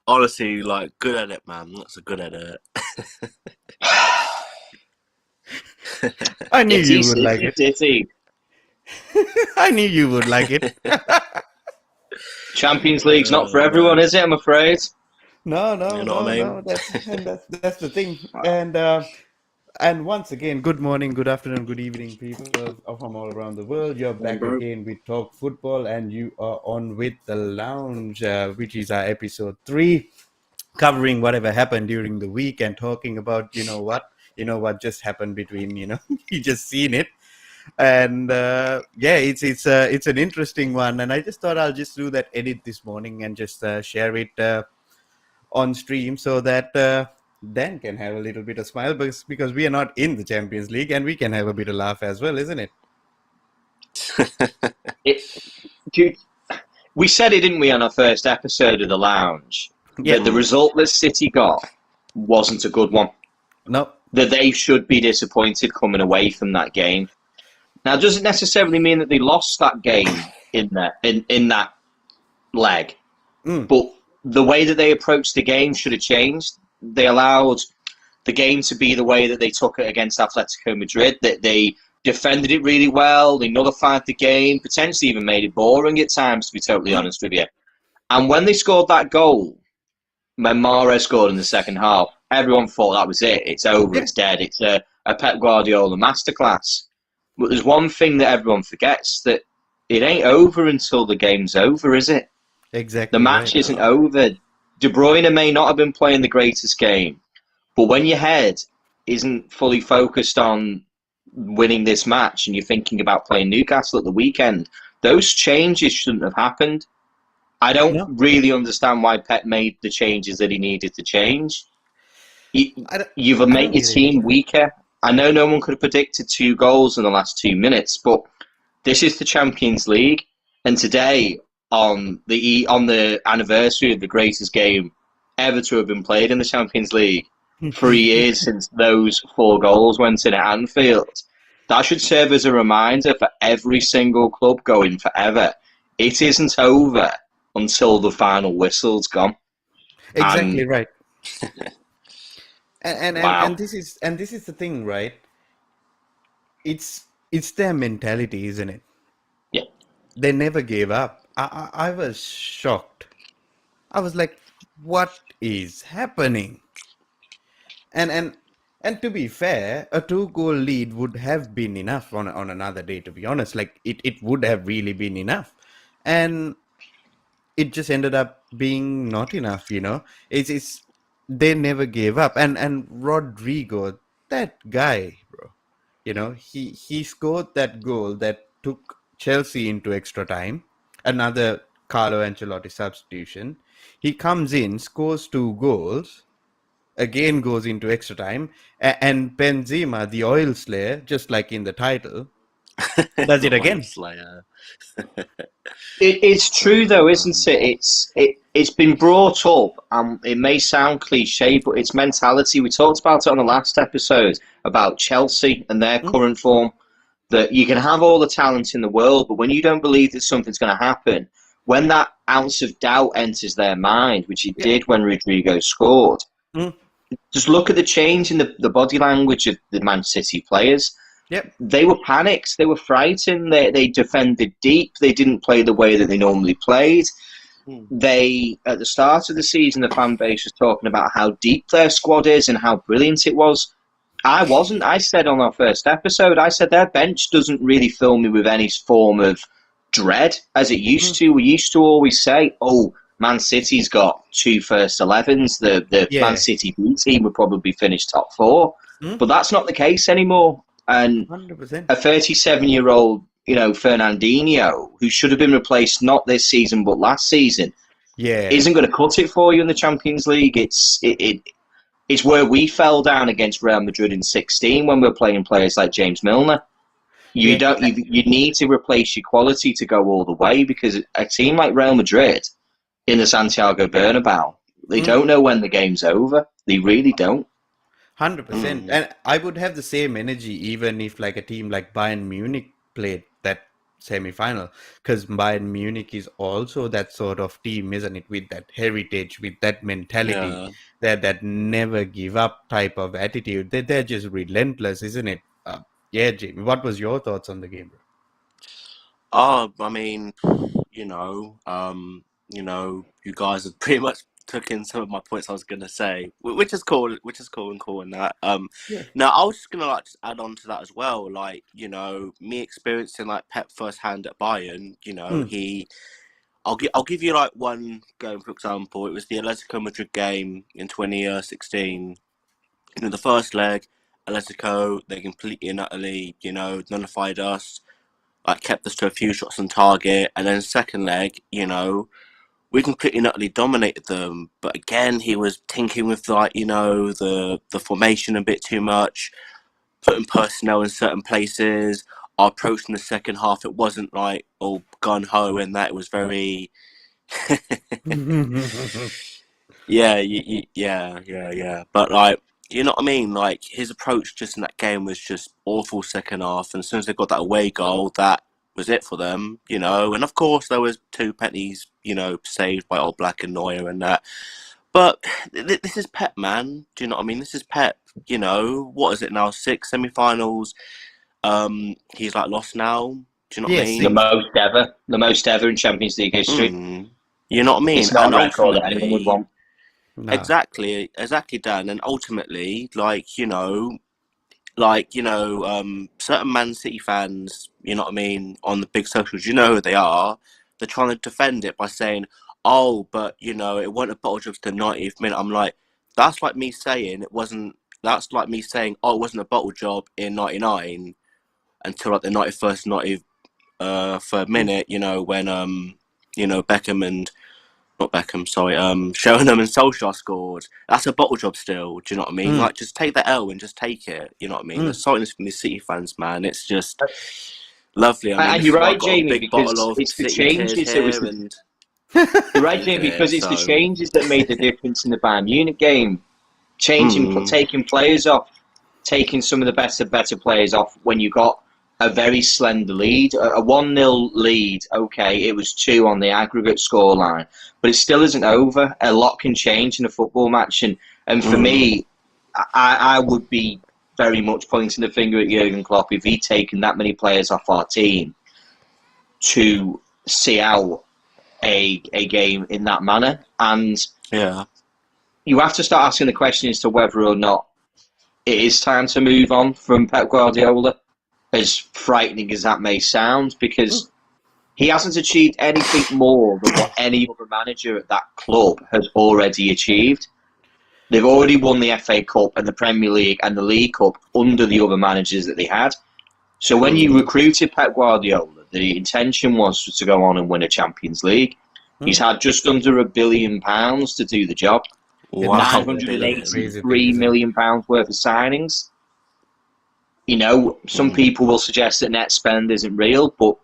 Honestly, like, good at it, man. That's a good at it. I knew City, you would like City, it. City. I knew you would like it. Champions League's not for Oh, everyone, man. is it? I'm afraid. No, You no, know what no, I no. mean? That's the thing. And once again, good morning, good afternoon, good evening, people from all around the world. You're Come on, back bro. again with Talk Football, and you are on with the Lounge, which is our episode 3, covering whatever happened during the week and talking about what just happened between you just seen it. And yeah, it's an interesting one, and I just thought I'll just do that edit this morning and just share it on stream so that Dan can have a little bit of smile because we are not in the Champions League and we can have a bit of laugh as well, isn't it? It, dude, we said it, didn't we, on our first episode of the Lounge, Yeah. that the result that City got wasn't a good one. No. That they should be disappointed coming away from that game. Now, it doesn't necessarily mean that they lost that game in that leg, but the way that they approached the game should have changed. They allowed the game to be the way that they took it against Atletico Madrid, that they defended it really well, they nullified the game, potentially even made it boring at times, to be totally honest with you. And when they scored that goal, when Mahrez scored in the second half, everyone thought that was it. It's over, it's dead, it's a Pep Guardiola masterclass. But there's one thing that everyone forgets, that it ain't over until the game's over, is it? Exactly. The match right. isn't over. De Bruyne may not have been playing the greatest game, but when your head isn't fully focused on winning this match and you're thinking about playing Newcastle at the weekend, those changes shouldn't have happened. I don't No. really understand why Pep made the changes that he needed to change. You've I made don't your get it team either. weaker. I know no one could have predicted 2 goals in the last 2 minutes, but this is the Champions League, and today, on the anniversary of the greatest game ever to have been played in the Champions League, 3 years since those 4 goals went in at Anfield, that should serve as a reminder for every single club going forever. It isn't over until the final whistle's gone. Exactly right. And, and, Wow. and this is the thing, right? It's their mentality, isn't it? Yeah. They never gave up. I was shocked. I was like, what is happening? And to be fair, a 2-goal lead would have been enough on another day, to be honest. Like it would have really been enough. And it just ended up being not enough, It's they never gave up. And Rodrigo, that guy, bro, he scored that goal that took Chelsea into extra time. Another Carlo Ancelotti substitution. He comes in, scores 2 goals, again goes into extra time, and Benzema, the oil slayer, just like in the title, does The it oil again. slayer. It's true though, isn't it? It's been brought up, and it may sound cliche, but it's mentality. We talked about it on the last episode about Chelsea and their current form. That you can have all the talent in the world, but when you don't believe that something's going to happen, when that ounce of doubt enters their mind, which it did when Rodrigo scored, just look at the change in the body language of the Man City players. Yep. They were panicked. They were frightened. They defended deep. They didn't play the way that they normally played. They, at the start of the season, the fan base was talking about how deep their squad is and how brilliant it was. I wasn't. I said on our first episode, I said their bench doesn't really fill me with any form of dread as it used to. We used to always say, oh, Man City's got 2 first 11s. The Man City B team would probably finish top 4. But that's not the case anymore. And 100%. a 37-year-old, Fernandinho, who should have been replaced not this season but last season, isn't going to cut it for you in the Champions League. It's where we fell down against Real Madrid in 2016 when we were playing players like James Milner. You need to replace your quality to go all the way, because a team like Real Madrid in the Santiago Bernabeu, they don't know when the game's over. They really don't. 100%. And I would have the same energy even if like a team like Bayern Munich played that semi-final, because Bayern Munich is also that sort of team, isn't it? With that heritage, with that mentality, Yeah. that never give up type of attitude. They're just relentless, isn't it? Yeah, Jamie. What was your thoughts on the game, bro? I mean, you know, you guys have pretty much took in some of my points I was gonna say, which is cool, and cool and that. Yeah. Now I was just gonna like just add on to that as well. Like, me experiencing like Pep firsthand at Bayern. I'll give you like one game for example. It was the Atletico Madrid game in 2016. The first leg, Atletico, they completely and utterly, nullified us, like kept us to a few shots on target, and then second leg, we completely and utterly dominated them. But again, he was tinkering with like, the formation a bit too much, putting personnel in certain places. Our approach in the second half, it wasn't like all gun ho, and that it was very yeah, yeah. But like, you know what I mean? Like his approach just in that game was just awful second half. And as soon as they got that away goal, that was it for them. And of course there was two penalties, saved by Old Black and Neuer and that. But this is Pep, man. Do you know what I mean? This is Pep. What is it now? 6 semi-finals. He's like lost now. Do you know what I mean? The most ever in Champions League history. You know what I mean? It's not and a record that anyone would want. No. Exactly, Dan. And ultimately, certain Man City fans, you know what I mean, on the big socials, you know who they are. They're trying to defend it by saying, "Oh, but it wasn't a bottle job to the 90th minute." I'm like, that's like me saying it wasn't. That's like me saying, "Oh, it wasn't a bottle job in '99 until like the 91st, 93rd minute." When Beckham and. Not Beckham, sorry. Sheringham and Solskjaer scored. That's a bottle job still. Do you know what I mean? Like, just take the L and just take it. You know what I mean? The silence from the City fans, man. It's just lovely. I mean, and you're right, I've got Jamie, a big because bottle of it's the City changes tears that here, and you're right, Jamie, because it's the changes that made the difference in the Bayern Munich game. Taking players off, taking some of the better players off when you got a very slender lead, a 1-0 lead. Okay, it was 2 on the aggregate scoreline, but it still isn't over. A lot can change in a football match, and for me, I would be very much pointing the finger at Jurgen Klopp if he'd taken that many players off our team to see out a game in that manner. And you have to start asking the question as to whether or not it is time to move on from Pep Guardiola, as frightening as that may sound, because he hasn't achieved anything more than what any other manager at that club has already achieved. They've already won the FA Cup and the Premier League and the League Cup under the other managers that they had. So when you recruited Pep Guardiola, the intention was to go on and win a Champions League. He's had just under £1 billion to do the job. wow, £983 million worth of signings. Some people will suggest that net spend isn't real, but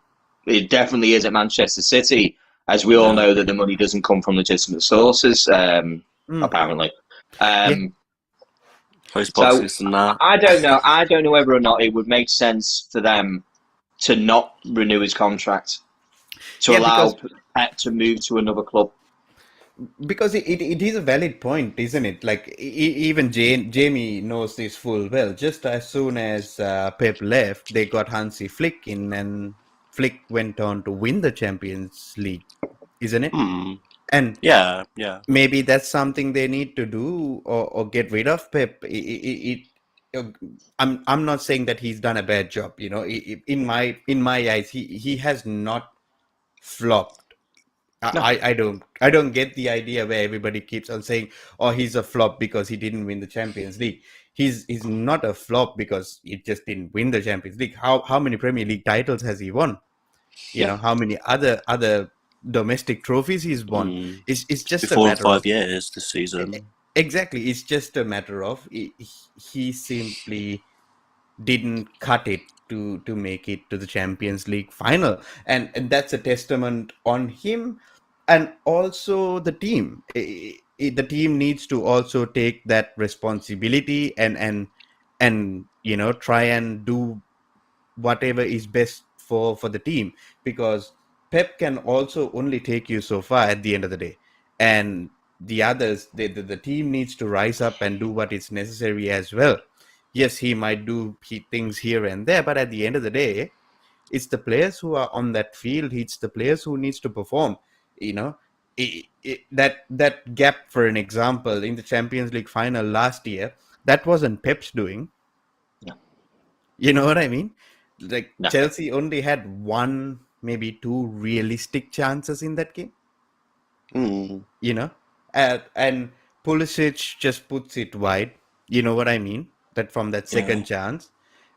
it definitely is at Manchester City, as we all know that the money doesn't come from legitimate sources, apparently. Post-politics and that. I don't know. I don't know whether or not it would make sense for them to not renew his contract, to allow Pep to move to another club. Because it is a valid point, isn't it? Like even Jamie knows this full well. Just as soon as Pep left, they got Hansi Flick in, and Flick went on to win the Champions League, isn't it? And yeah, maybe that's something they need to do, or get rid of Pep. I'm not saying that he's done a bad job. In my eyes, he has not flopped. No. I don't get the idea where everybody keeps on saying, "Oh, he's a flop because he didn't win the Champions League." He's not a flop because he just didn't win the Champions League. How many Premier League titles has he won? How many other domestic trophies he's won? It's just before a matter 5 of years this season. Exactly, it's just a matter of he simply didn't cut it to make it to the Champions League final, and that's a testament on him. And also the team. The team needs to also take that responsibility and try and do whatever is best for the team, because Pep can also only take you so far at the end of the day, and the others, the team needs to rise up and do what is necessary as well. Yes, he might do things here and there, but at the end of the day, it's the players who are on that field. It's the players who needs to perform. You know, that gap, for an example, in the Champions League final last year, that wasn't Pep's doing. No. You know what I mean? Like, No. Chelsea only had one, maybe two realistic chances in that game. You know, and Pulisic just puts it wide. You know what I mean? That from that second chance.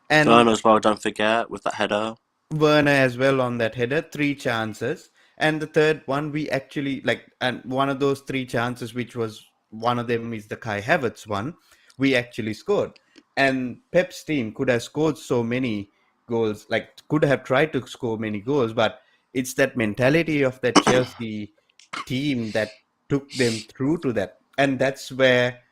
And Werner as well, don't forget, with that header. Werner as well on that header, 3 chances. And the third one, we actually, like, and one of those 3 chances, which was, one of them is the Kai Havertz one, we actually scored. And Pep's team could have scored so many goals, like, could have tried to score many goals, but it's that mentality of that Chelsea team that took them through to that. And that's where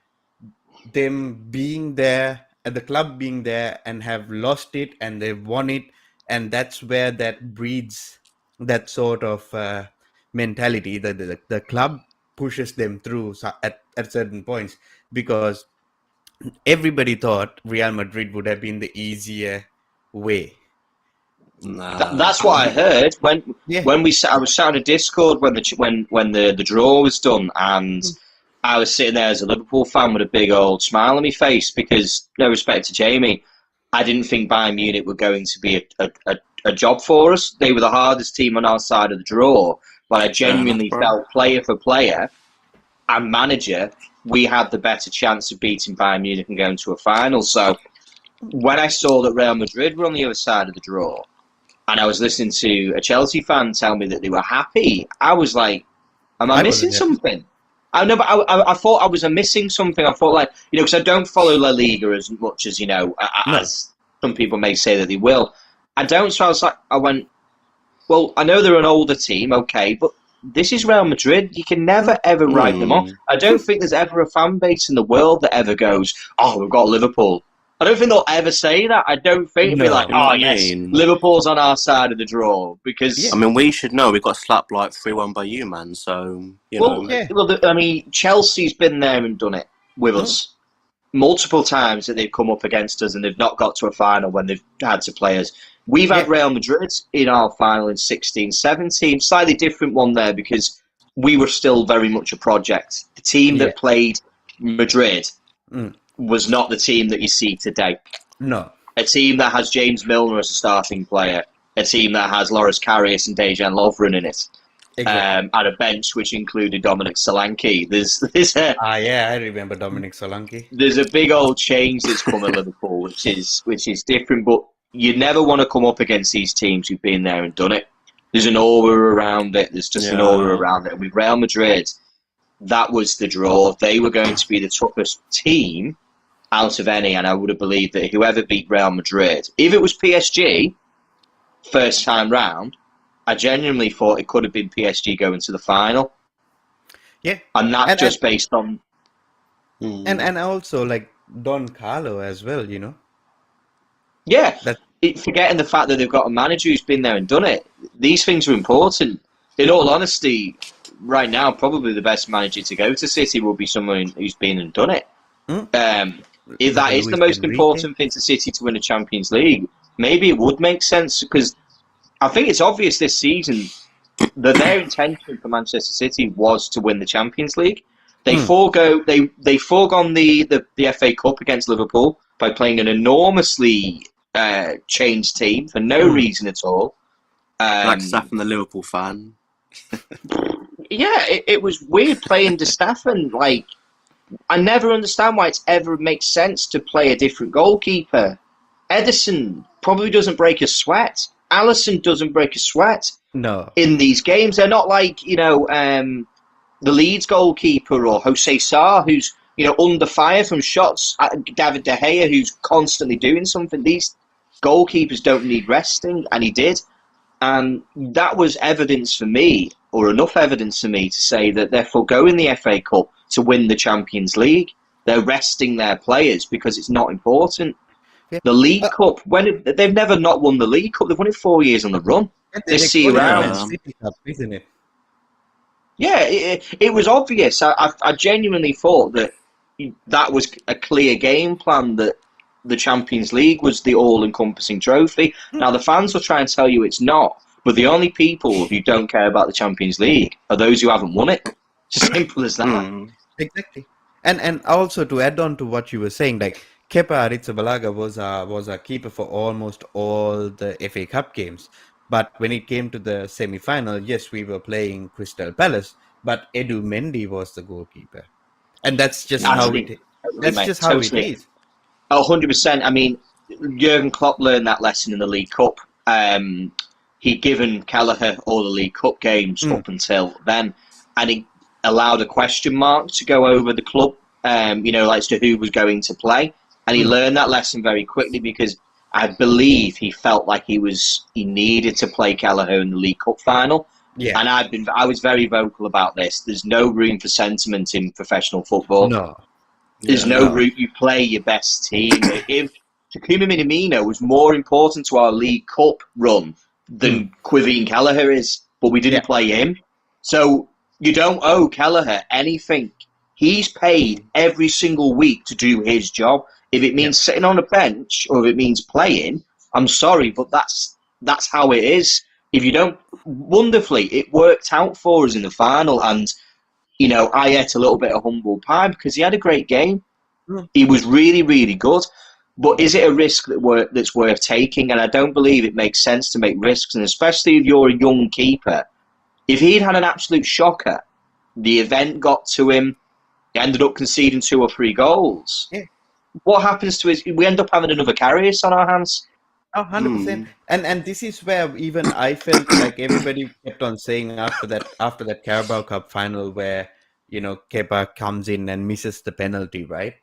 them being there, at the club being there, and have lost it and they've won it, and that's where that breeds that sort of mentality that the club pushes them through at certain points, because everybody thought Real Madrid would have been the easier way. That's what I heard when I was sat on a Discord when the draw was done, and I was sitting there as a Liverpool fan with a big old smile on my face, because, no respect to Jamie, I didn't think Bayern Munich were going to be a job for us. They were the hardest team on our side of the draw, but I genuinely felt, player for player and manager, we had the better chance of beating Bayern Munich and going to a final. So when I saw that Real Madrid were on the other side of the draw, and I was listening to a Chelsea fan tell me that they were happy, I was like, am I missing something? I know, but I thought I was missing something. I thought, like, you know, because I don't follow La Liga as much as, you know, as some people may say that they will. I don't, so I went, well, I know they're an older team, okay, but this is Real Madrid. You can never, ever write them off. I don't think there's ever a fan base in the world that ever goes, oh, we've got Liverpool. I don't think they'll ever say that. I don't think they'll be like, oh, yes, Liverpool's on our side of the draw. Because I mean, we should know. We got slapped like 3-1 by you, man. So, you know. Well, I mean, Chelsea's been there and done it with us multiple times, that they've come up against us and they've not got to a final when they've had to play us. We've had Real Madrid in our final in 16-17. Slightly different one there, because we were still very much a project. The team that played Madrid was not the team that you see today. No. A team that has James Milner as a starting player. A team that has Loris Karius and Dejan Lovren in it. Exactly. And a bench which included Dominic Solanke. I remember Dominic Solanke. There's a big old change that's come at Liverpool, which is different, but you never want to come up against these teams who've been there and done it. There's an aura around it. There's just an aura around it. And with Real Madrid, that was the draw. They were going to be the toughest team out of any, and I would have believed that whoever beat Real Madrid, if it was PSG, first time round, I genuinely thought it could have been PSG going to the final. Yeah. And that's based on... And also, like, Don Carlo as well, you know? Yeah. Forgetting the fact that they've got a manager who's been there and done it. These things are important. In all honesty, right now, probably the best manager to go to City will be someone who's been and done it. If that is the most important thing to City to win a Champions League, maybe it would make sense, because I think it's obvious this season that their intention for Manchester City was to win the Champions League. They've foregone the FA Cup against Liverpool by playing an enormously changed team for no reason at all. Like stuff from the Liverpool fan. Yeah, it was weird playing De Stefan. Like, I never understand why it's ever makes sense to play a different goalkeeper. Ederson probably doesn't break a sweat. Alisson doesn't break a sweat. No. In these games, they're not like, you know, the Leeds goalkeeper or Jose Sarr, who's, you know, under fire from shots. David De Gea, who's constantly doing something. These goalkeepers don't need resting, and he did. And that was evidence for me, or enough evidence for me, to say that they're foregoing the FA Cup to win the Champions League. They're resting their players because it's not important. The League Cup, they've never not won the League Cup. They've won it 4 years on the run. They see around. City Cup, isn't it? Yeah, it was obvious. I genuinely thought that was a clear game plan, that the Champions League was the all-encompassing trophy. Now, the fans will try and tell you it's not, but the only people who don't care about the Champions League are those who haven't won it. It's as simple as that. Exactly. And also to add on to what you were saying, like Kepa Arrizabalaga was a keeper for almost all the FA Cup games. But when it came to the semi-final, yes, we were playing Crystal Palace, but Edu Mendy was the goalkeeper. And that's just how it is. That's just how it is. 100%. I mean, Jurgen Klopp learned that lesson in the League Cup. He'd given Kelleher all the League Cup games up until then, and he allowed a question mark to go over the club, as to who was going to play. And he learned that lesson very quickly, because I believe he felt like he needed to play Kelleher in the League Cup final. Yeah. And I was very vocal about this. There's no room for sentiment in professional football. No. There's no room. You play your best team. If Takuma Minamino was more important to our League Cup run than Quivine Kelleher is, but we didn't play him. So you don't owe Kelleher anything. He's paid every single week to do his job. If it means sitting on a bench or if it means playing, I'm sorry, but that's how it is. If you don't, wonderfully, it worked out for us in the final, and I ate a little bit of humble pie because he had a great game. He was really, really good. But is it a risk that's worth taking? And I don't believe it makes sense to make risks, and especially if you're a young keeper. If he'd had an absolute shocker, the event got to him, he ended up conceding 2 or 3 goals. Yeah. What happens to we end up having another Karius on our hands. Oh, 100%. And this is where even I felt like everybody kept on saying after that Carabao Cup final where, Kepa comes in and misses the penalty, right?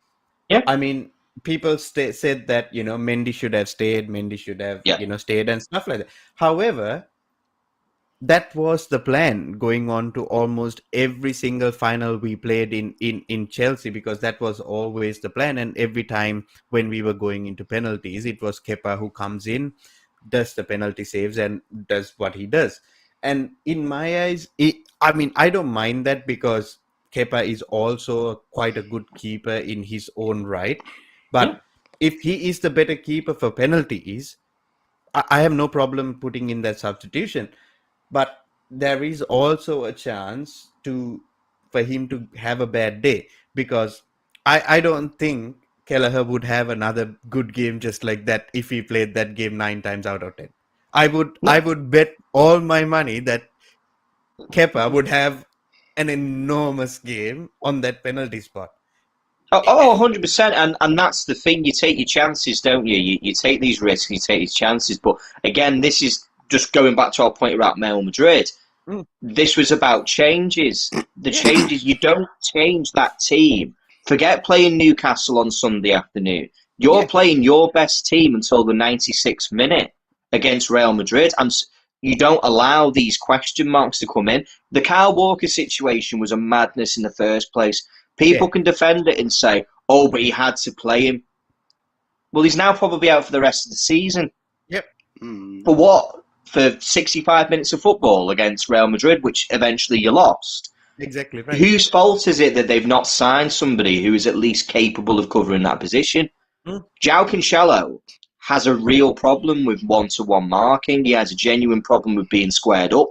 Yeah. I mean, people said that, Mendy should have stayed, Mendy should have, stayed and stuff like that. However, that was the plan going on to almost every single final we played in Chelsea, because that was always the plan. And every time when we were going into penalties, it was Kepa who comes in, does the penalty saves and does what he does. And in my eyes, I don't mind that, because Kepa is also quite a good keeper in his own right. But if he is the better keeper for penalties, I have no problem putting in that substitution. But there is also a chance for him to have a bad day, because I don't think Kelleher would have another good game just like that if he played that game 9 times out of 10. I would bet all my money that Kepa would have an enormous game on that penalty spot. Oh, 100%. And that's the thing. You take your chances, don't you? You take these risks, you take these chances. But again, this is just going back to our point about Real Madrid. This was about changes. The changes, you don't change that team. Forget playing Newcastle on Sunday afternoon. You're playing your best team until the 96th minute against Real Madrid. And you don't allow these question marks to come in. The Kyle Walker situation was a madness in the first place. People can defend it and say, oh, but he had to play him. Well, he's now probably out for the rest of the season. Yep. For what? For 65 minutes of football against Real Madrid, which eventually you lost. Exactly right. Whose fault is it that they've not signed somebody who is at least capable of covering that position? João Cancelo has a real problem with one-to-one marking. He has a genuine problem with being squared up.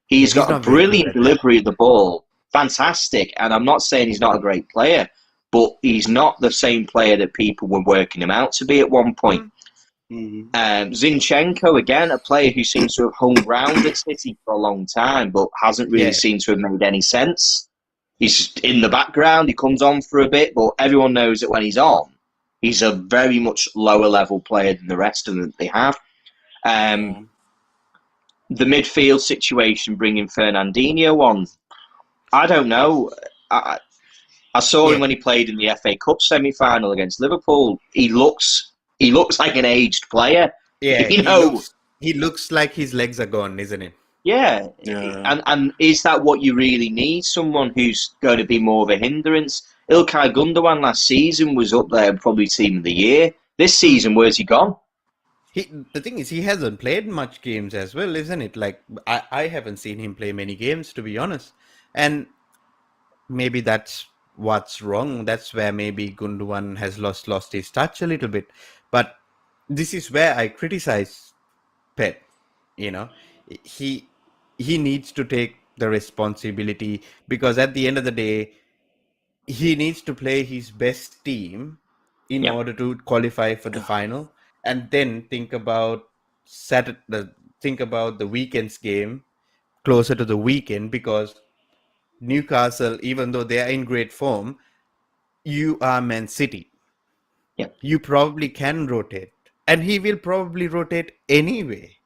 He's got a brilliant delivery of the ball. Fantastic. And I'm not saying he's not a great player, but he's not the same player that people were working him out to be at one point. Zinchenko, again, a player who seems to have hung around at City for a long time, but hasn't really seemed to have made any sense. He's in the background, he comes on for a bit, but everyone knows that when he's on, he's a very much lower level player than the rest of them that they have. The midfield situation, bringing Fernandinho on, I don't know. I saw him when he played in the FA Cup semi-final against Liverpool. He looks like an aged player. Yeah, he looks like his legs are gone, isn't it? Yeah. And is that what you really need? Someone who's going to be more of a hindrance? Ilkay Gundogan last season was up there, probably team of the year. This season, where's he gone? The thing is, he hasn't played much games as well, isn't it? Like, I haven't seen him play many games, to be honest. And maybe that's what's wrong. That's where maybe Gundogan has lost his touch a little bit. But this is where I criticize Pep. You know, he needs to take the responsibility, because at the end of the day, he needs to play his best team in order to qualify for the final, and then think about the weekend's game closer to the weekend, because Newcastle, even though they are in great form, you are Man City. Yeah. You probably can rotate, and he will probably rotate anyway.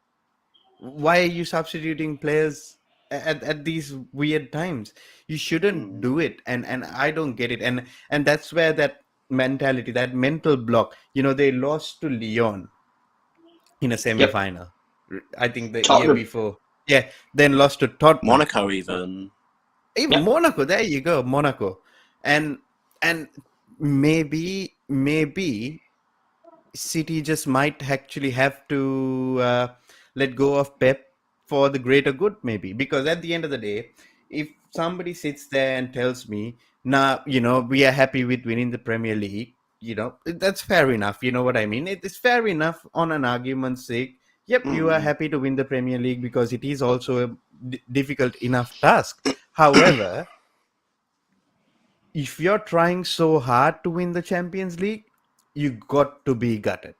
Why are you substituting players at these weird times? You shouldn't do it, and I don't get it, and that's where that mentality, that mental block. They lost to Lyon in a semi-final. I think the Tottenham. year before. Yeah, then lost to Tottenham. Monaco even. Monaco. There you go, Monaco, and maybe City just might actually have to let go of Pep for the greater good, maybe, because at the end of the day, if somebody sits there and tells me, "Nah, we are happy with winning the Premier League," that's fair enough. You know what I mean? It is fair enough on an argument's sake. Yep, you are happy to win the Premier League because it is also a difficult enough task. However, if you're trying so hard to win the Champions League, you got to be gutted.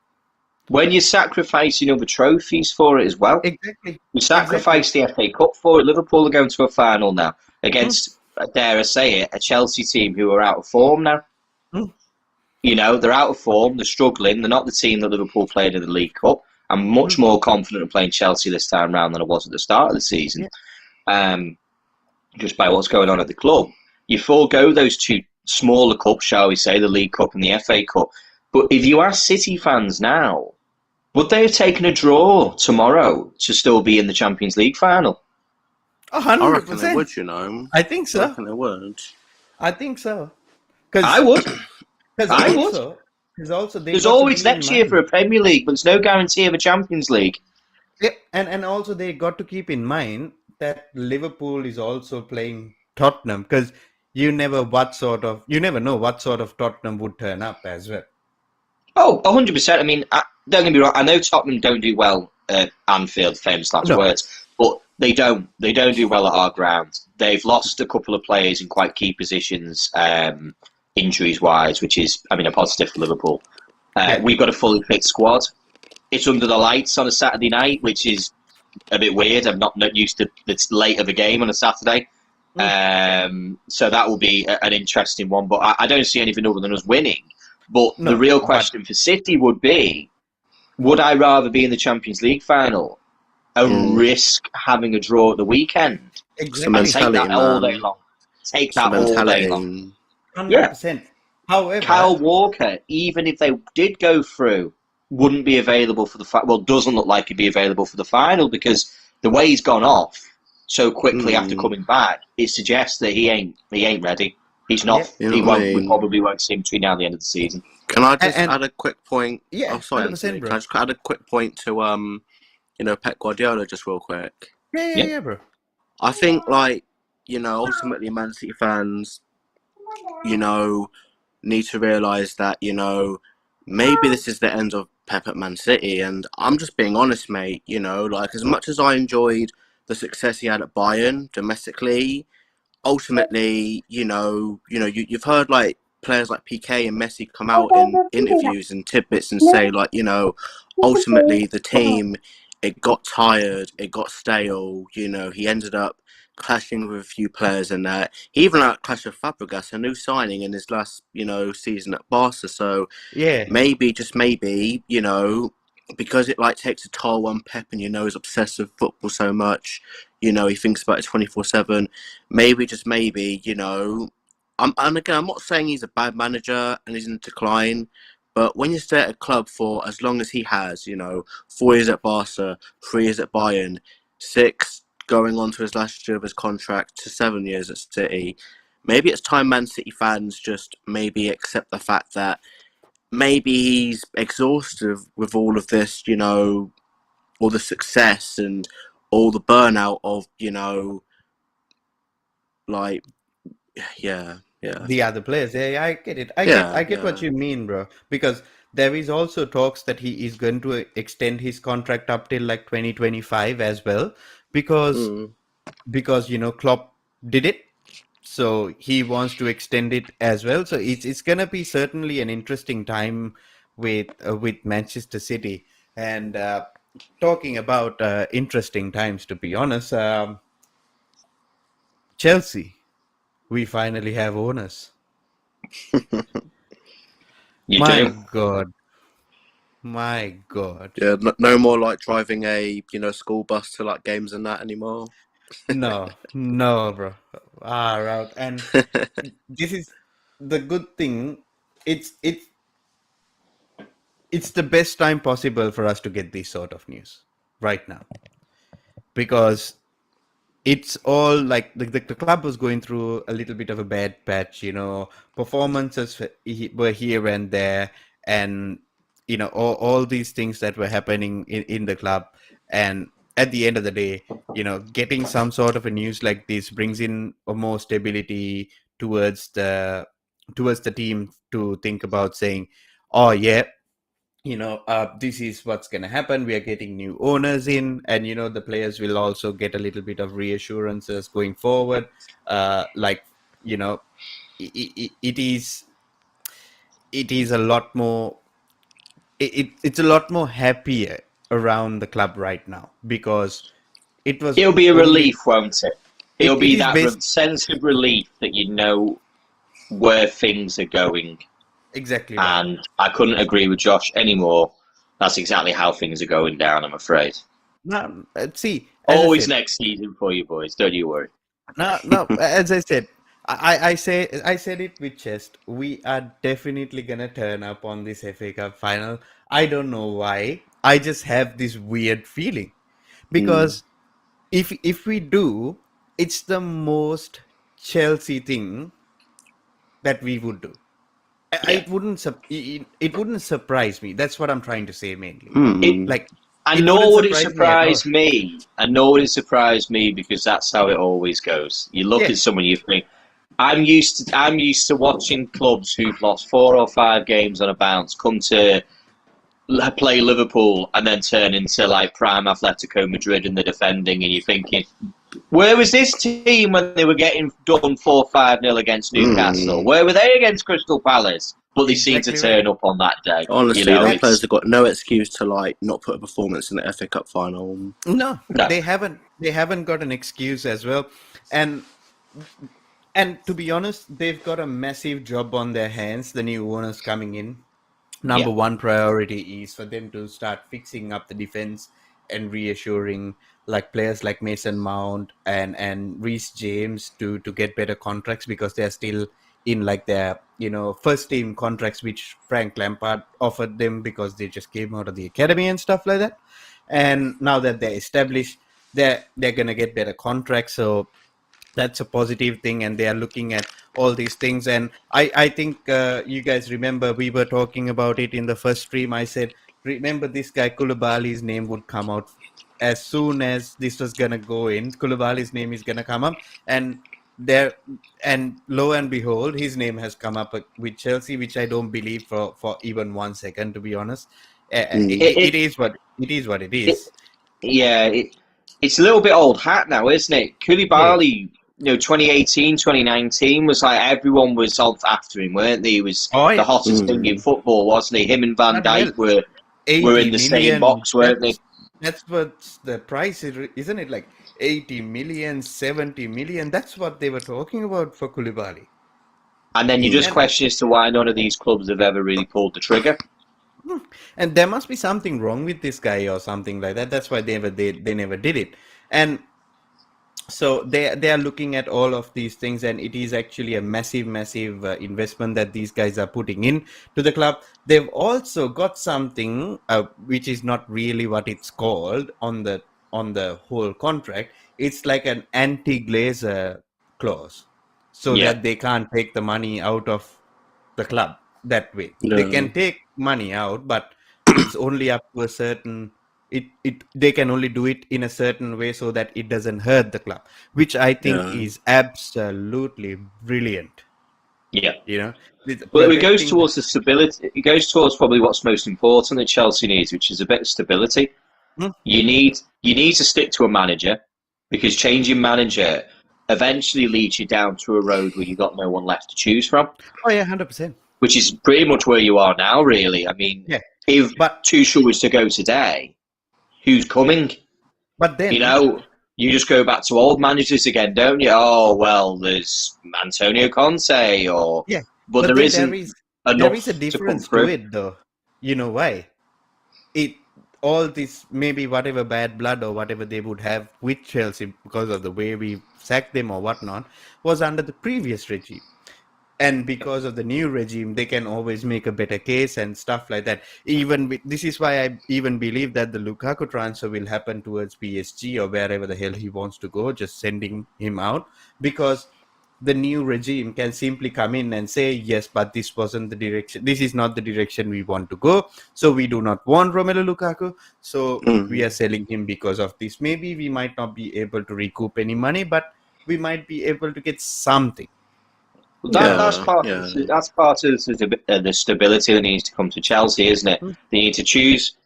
When you're sacrificing other trophies for it as well. Exactly. You sacrificed the FA Cup for it. Liverpool are going to a final now against, dare I say it, a Chelsea team who are out of form now. They're out of form. They're struggling. They're not the team that Liverpool played in the League Cup. I'm much more confident in playing Chelsea this time round than I was at the start of the season. Just by what's going on at the club. You forego those two smaller cups, shall we say, the League Cup and the FA Cup. But if you ask City fans now, would they have taken a draw tomorrow to still be in the Champions League final? 100%. I reckon they would, I think so. I reckon they would. I think so. I would. I would. Because also there's always next year for a Premier League, but there's no guarantee of a Champions League. Yeah, and also they got to keep in mind that Liverpool is also playing Tottenham, because you never know what sort of Tottenham would turn up as well. Oh, 100%. I mean, don't get me wrong. I know Tottenham don't do well at Anfield, famous last words, but they don't do well at our ground. They've lost a couple of players in quite key positions, injuries-wise, which is, a positive for Liverpool. We've got a fully fit squad. It's under the lights on a Saturday night, which is a bit weird. I'm not used to it's late of a game on a Saturday. So that will be an interesting one. But I don't see anything other than us winning. But the real question for City would be, would I rather be in the Champions League final and risk having a draw at the weekend? Exactly. And take that all day long. Take that all day long. 100%. However, Kyle Walker, even if they did go through, wouldn't be available for the doesn't look like he'd be available for the final, because the way he's gone off so quickly after coming back, it suggests that he ain't ready. He's not. We probably won't see him between now and the end of the season. Can I just add a quick point? Yeah, oh, sorry, Anthony. Can I just add a quick point to Pep Guardiola just real quick? Yeah, bro. I think ultimately Man City fans, need to realise that maybe this is the end of Pep at Man City, and I'm just being honest, mate. As much as I enjoyed the success he had at Bayern domestically, ultimately, you've heard players like PK and Messi come out in interviews and tidbits and say ultimately the team, it got tired, it got stale. He ended up clashing with a few players, and he even clashed with Fabregas, a new signing in his last season at Barca. So maybe, just maybe, because it takes a toll on Pep, and he's obsessed with football so much, he thinks about it 24/7. Maybe, just maybe, I'm not saying he's a bad manager and he's in decline, but when you stay at a club for as long as he has, 4 years at Barca, 3 years at Bayern, 6 going on to his last year of his contract, to 7 years at City, maybe it's time Man City fans just maybe accept the fact that maybe he's exhausted with all of this, all the success and all the burnout of, like, yeah. The other players. Yeah, I get it. I get what Yeah. you mean, bro. Because there is also talks that he is going to extend his contract up till like 2025 as well. Because Mm. Klopp did it, so he wants to extend it as well. So it's gonna be certainly an interesting time with Manchester City. And talking about interesting times, to be honest, Chelsea, we finally have owners. You My do. God. My God. Yeah, no more like driving a school bus to like games and that anymore. No, no, bro. Out. And this is the good thing. It's it's the best time possible for us to get this sort of news right now, because it's all like the club was going through a little bit of a bad patch. Performances were here and there, and all these things that were happening in the club. And at the end of the day, getting some sort of a news like this brings in a more stability towards the team to think about saying, oh yeah, this is what's going to happen. We are getting new owners in, and the players will also get a little bit of reassurances going forward. Like, it is a lot more. It's a lot more happier around the club right now, because it was It'll be a only. relief, won't it? It, It'll it be is that based sense of relief that you know where things are going. exactly right. And I couldn't agree with Josh anymore. That's exactly how things are going down, I'm afraid. Now, see, as I Always said, next season for you boys, don't you worry. no. As I said, I said it with chest. We are definitely gonna turn up on this FA Cup final. I don't know why. I just have this weird feeling, Mm. because if we do, it's the most Chelsea thing that we would do. Yeah. It wouldn't surprise me. That's what I'm trying to say mainly. It, Mm. Like, I it know wouldn't what it surprise me at all. surprised me. I know what it surprised me because that's how it always goes. You look Yeah, at someone, you think, I'm used to watching clubs who've lost 4 or 5 games on a bounce come to play Liverpool and then turn into like prime Atletico Madrid and the defending, and you're thinking, where was this team when they were getting done 4-5-0 against Newcastle? Mm. Where were they against Crystal Palace? But they seem to exactly right. turn up on that day. Honestly, those players It's have got no excuse to like not put a performance in the FA Cup final. No, no. they haven't. They haven't got an excuse as well, and to be honest, they've got a massive job on their hands. The new owners coming in, Yeah. number one priority is for them to start fixing up the defense and reassuring like players like Mason Mount and Reece James to get better contracts, because they're still in like their first team contracts which Frank Lampard offered them, because they just came out of the academy and stuff like that. And now that they're established, they're gonna get better contracts. So that's a positive thing, and they are looking at all these things. And I think you guys remember we were talking about it in the first stream. I said, remember, this guy Koulibaly's name would come out as soon as this was gonna go in. Koulibaly's name is gonna come up, and there, and lo and behold, his name has come up with Chelsea, which I don't believe for even 1 second, to be honest. Mm. It, It is what it it, is. yeah, it's a little bit old hat now, isn't it? Yeah. Koulibaly, 2018, 2019 was like everyone was after him, weren't they? He was Oh, the yeah. hottest thing in football, wasn't he? Him and Van Bloody hell. Dijk were in 80 the same million. box, weren't they? That's what the price is, isn't it? Like 80 million, 70 million. That's what they were talking about for Koulibaly. And then you just And question as to why none of these clubs have ever really pulled the trigger. and there must be something wrong with this guy or something like that. That's why they never did it. And so they are looking at all of these things, and it is actually a massive investment that these guys are putting in to the club. They've also got something which is not really what it's called on the whole contract. It's like an anti-glazer clause, so Yeah. that they can't take the money out of the club. that way. They can take money out, but it's only up to a certain. They can only do it in a certain way so that it doesn't hurt the club, which I think is absolutely brilliant. Yeah. With Well, it goes protecting towards the stability. It goes towards probably what's most important that Chelsea needs, which is a bit of stability. You need to stick to a manager, because changing manager eventually leads you down to a road where you've got no one left to choose from. Oh yeah, 100%. Which is pretty much where you are now, really. I mean, if Tuchel was to go today, who's coming? But then, you just go back to old managers again, don't you? Oh well, there's Antonio Conte, or but there isn't enough. There is a difference to it, though. You know why? All this, maybe whatever bad blood or whatever they would have with Chelsea because of the way we sacked them or whatnot, was under the previous regime. And because of the new regime, they can always make a better case and stuff like that. This is why I even believe that the Lukaku transfer will happen towards PSG or wherever the hell he wants to go, just sending him out, because the new regime can simply come in and say, yes, but this wasn't the direction. This is not the direction we want to go. So we do not want Romelu Lukaku. So we are selling him because of this. Maybe we might not be able to recoup any money, but we might be able to get something. That's part of the stability that needs to come to Chelsea, isn't it? They need to choose,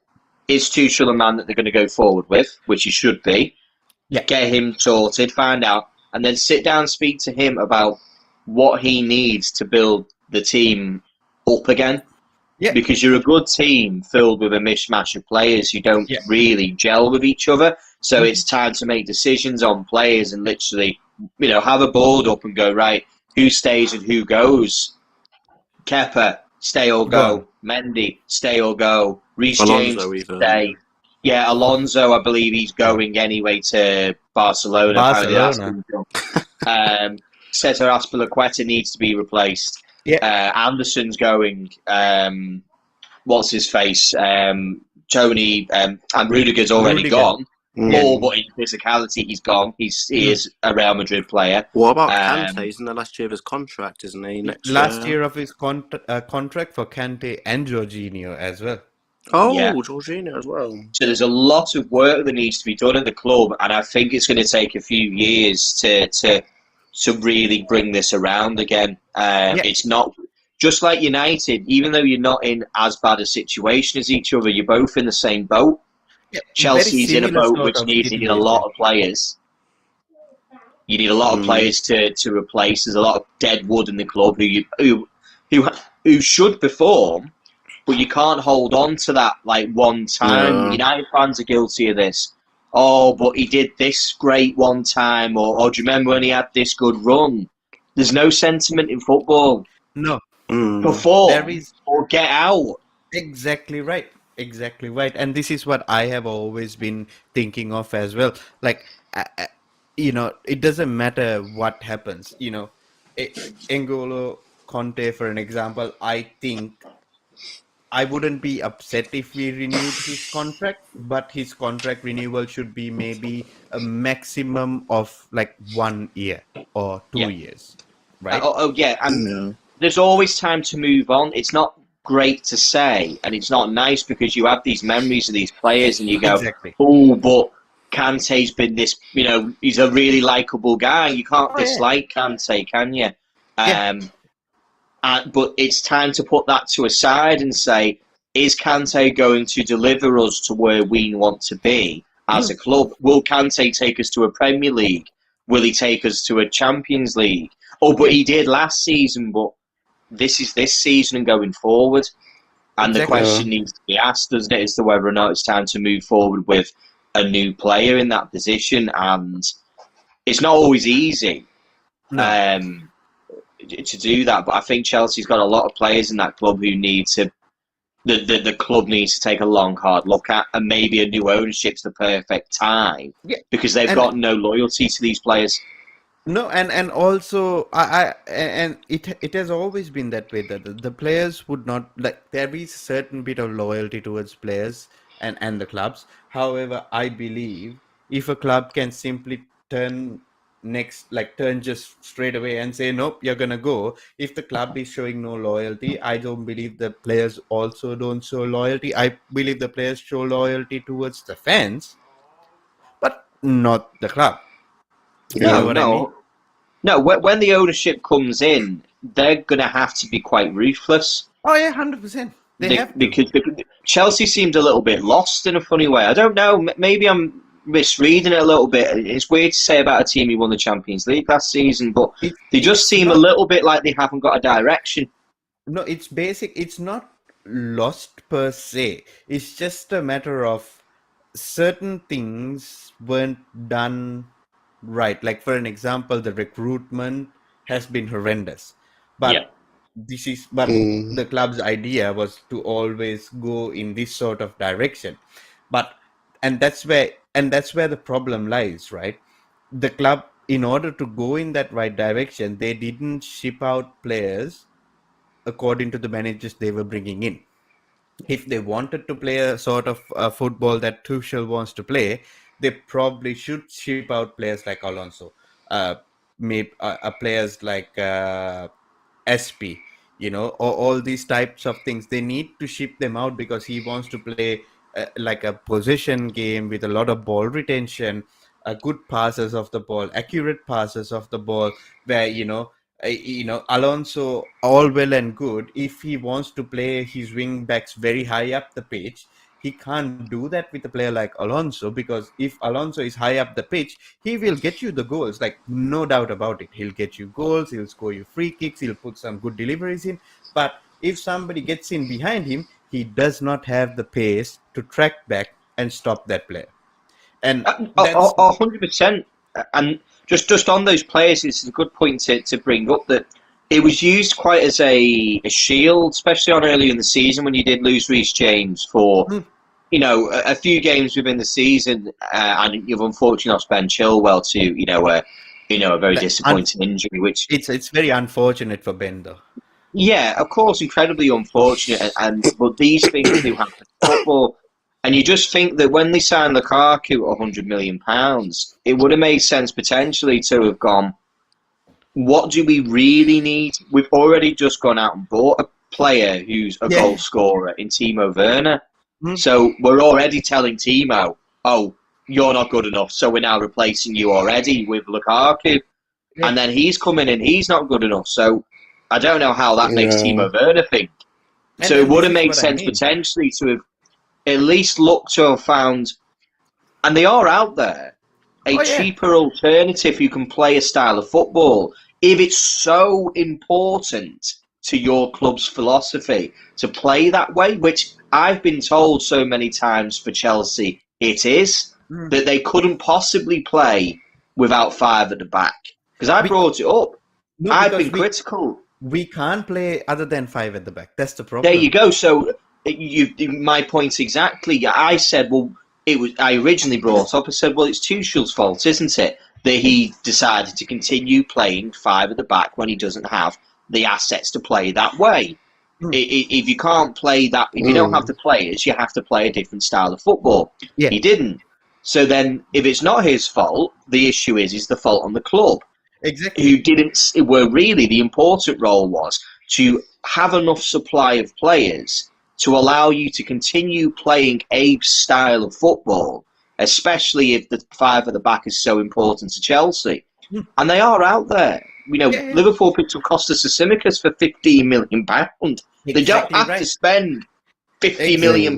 is Tuchel a man that they're going to go forward with, which he should be. Get him sorted, find out, and then sit down and speak to him about what he needs to build the team up again. Yeah. Because you're a good team filled with a mishmash of players who don't really gel with each other. So it's time to make decisions on players and literally, have a board up and go, right, who stays and who goes? Kepa, stay or go. Mendy, stay or go. Reece James, stay. Yeah, Alonso, I believe he's going anyway to Barcelona. Cesar Azpilicueta needs to be replaced. Anderson's going. What's his face? Tony and Rudiger's already gone. But in physicality, he's gone. He is a Real Madrid player. What about Kante? He's in the last year of his contract, isn't he? Last year of his contract for Kante and Jorginho as well. Oh, Jorginho as well. So there's a lot of work that needs to be done at the club, and I think it's going to take a few years to really bring this around again. It's not just like United. Even though you're not in as bad a situation as each other, you're both in the same boat. Chelsea's in a boat which needs a lot of players. You need a lot of players to replace. There's a lot of dead wood in the club who should perform, but you can't hold on to that like one time. United fans are guilty of this. Oh, but he did this great one time, or do you remember when he had this good run? There's no sentiment in football. No. Perform or get out. Exactly right. And this is what I have always been thinking of as well. Like, it doesn't matter what happens. N'Golo Conte, for an example, I think I wouldn't be upset if we renewed his contract, but his contract renewal should be maybe a maximum of like 1 year or 2 years, right? And there's always time to move on. It's not great to say, and it's not nice because you have these memories of these players and you go, oh, but Kante's been this, he's a really likeable guy. You can't dislike Kante, can you? But it's time to put that to a side and say, is Kante going to deliver us to where we want to be as a club? Will Kante take us to a Premier League? Will he take us to a Champions League? Oh, but he did last season, but this is this season and going forward. And the question needs to be asked, doesn't it, as to whether or not it's time to move forward with a new player in that position. And it's not always easy. To do that, but I think Chelsea's got a lot of players in that club who need to. The club needs to take a long, hard look at, and maybe a new ownership's the perfect time because they've got no loyalty to these players. No, and also it has always been that way that the players would not like. There is a certain bit of loyalty towards players and the clubs. However, I believe if a club can simply turn turn just straight away and say, nope, you're gonna go. If the club is showing no loyalty, I don't believe the players also don't show loyalty. I believe the players show loyalty towards the fans, but not the club. You know what I mean? No. When the ownership comes in, they're going to have to be quite ruthless. Oh yeah, 100%. They have to. Because Chelsea seemed a little bit lost in a funny way. I don't know. Maybe I'm misreading it a little bit. It's weird to say about a team who won the Champions League last season, but they just seem a little bit like they haven't got a direction. No, it's basic. It's not lost per se. It's just a matter of certain things weren't done right. Like, for an example, the recruitment has been horrendous. But the club's idea was to always go in this sort of direction. And that's where the problem lies, right? The club, in order to go in that right direction, they didn't ship out players according to the managers they were bringing in. If they wanted to play a sort of football that Tuchel wants to play, they probably should ship out players like Alonso, players like SP, or all these types of things. They need to ship them out because he wants to play like a possession game with a lot of ball retention, good passes of the ball, accurate passes of the ball, where Alonso, all well and good. If he wants to play his wing backs very high up the pitch, he can't do that with a player like Alonso, because if Alonso is high up the pitch, he will get you the goals, like no doubt about it. He'll get you goals, he'll score you free kicks, he'll put some good deliveries in. But if somebody gets in behind him, he does not have the pace to track back and stop that player. And 100%. And just on those players, it's a good point to bring up that it was used quite as a shield, especially on early in the season when you did lose Reece James for a few games within the season, and you've unfortunately lost Ben Chilwell to a very disappointing injury. Which it's very unfortunate for Ben, though. Yeah, of course, incredibly unfortunate, but these things do happen in football. And you just think that when they signed Lukaku at £100 million, it would have made sense potentially to have gone, what do we really need? We've already just gone out and bought a player who's a goal scorer in Timo Werner. So we're already telling Timo, oh, you're not good enough, so we're now replacing you already with Lukaku. Yeah. And then he's coming in, he's not good enough. So I don't know how that makes Timo Werner think. So it would have made sense potentially to have at least look to have found, and they are out there, cheaper alternative who can play a style of football. If it's so important to your club's philosophy to play that way, which I've been told so many times for Chelsea it is, that they couldn't possibly play without five at the back. Because I brought it up. I've been critical. We can't play other than five at the back. That's the problem. There you go. So my point exactly. I said, well, I originally brought up. I said, well, it's Tuchel's fault, isn't it, that he decided to continue playing five at the back when he doesn't have the assets to play that way. If you can't play that, if you don't have the players, you have to play a different style of football. Yeah. He didn't. So then, if it's not his fault, the issue is the fault on the club. Exactly. Who didn't? Where really the important role was to have enough supply of players to allow you to continue playing a style of football, especially if the five at the back is so important to Chelsea. And they are out there. Liverpool picked up Costas Tsimikas for £15 million. They don't have to spend £50 million.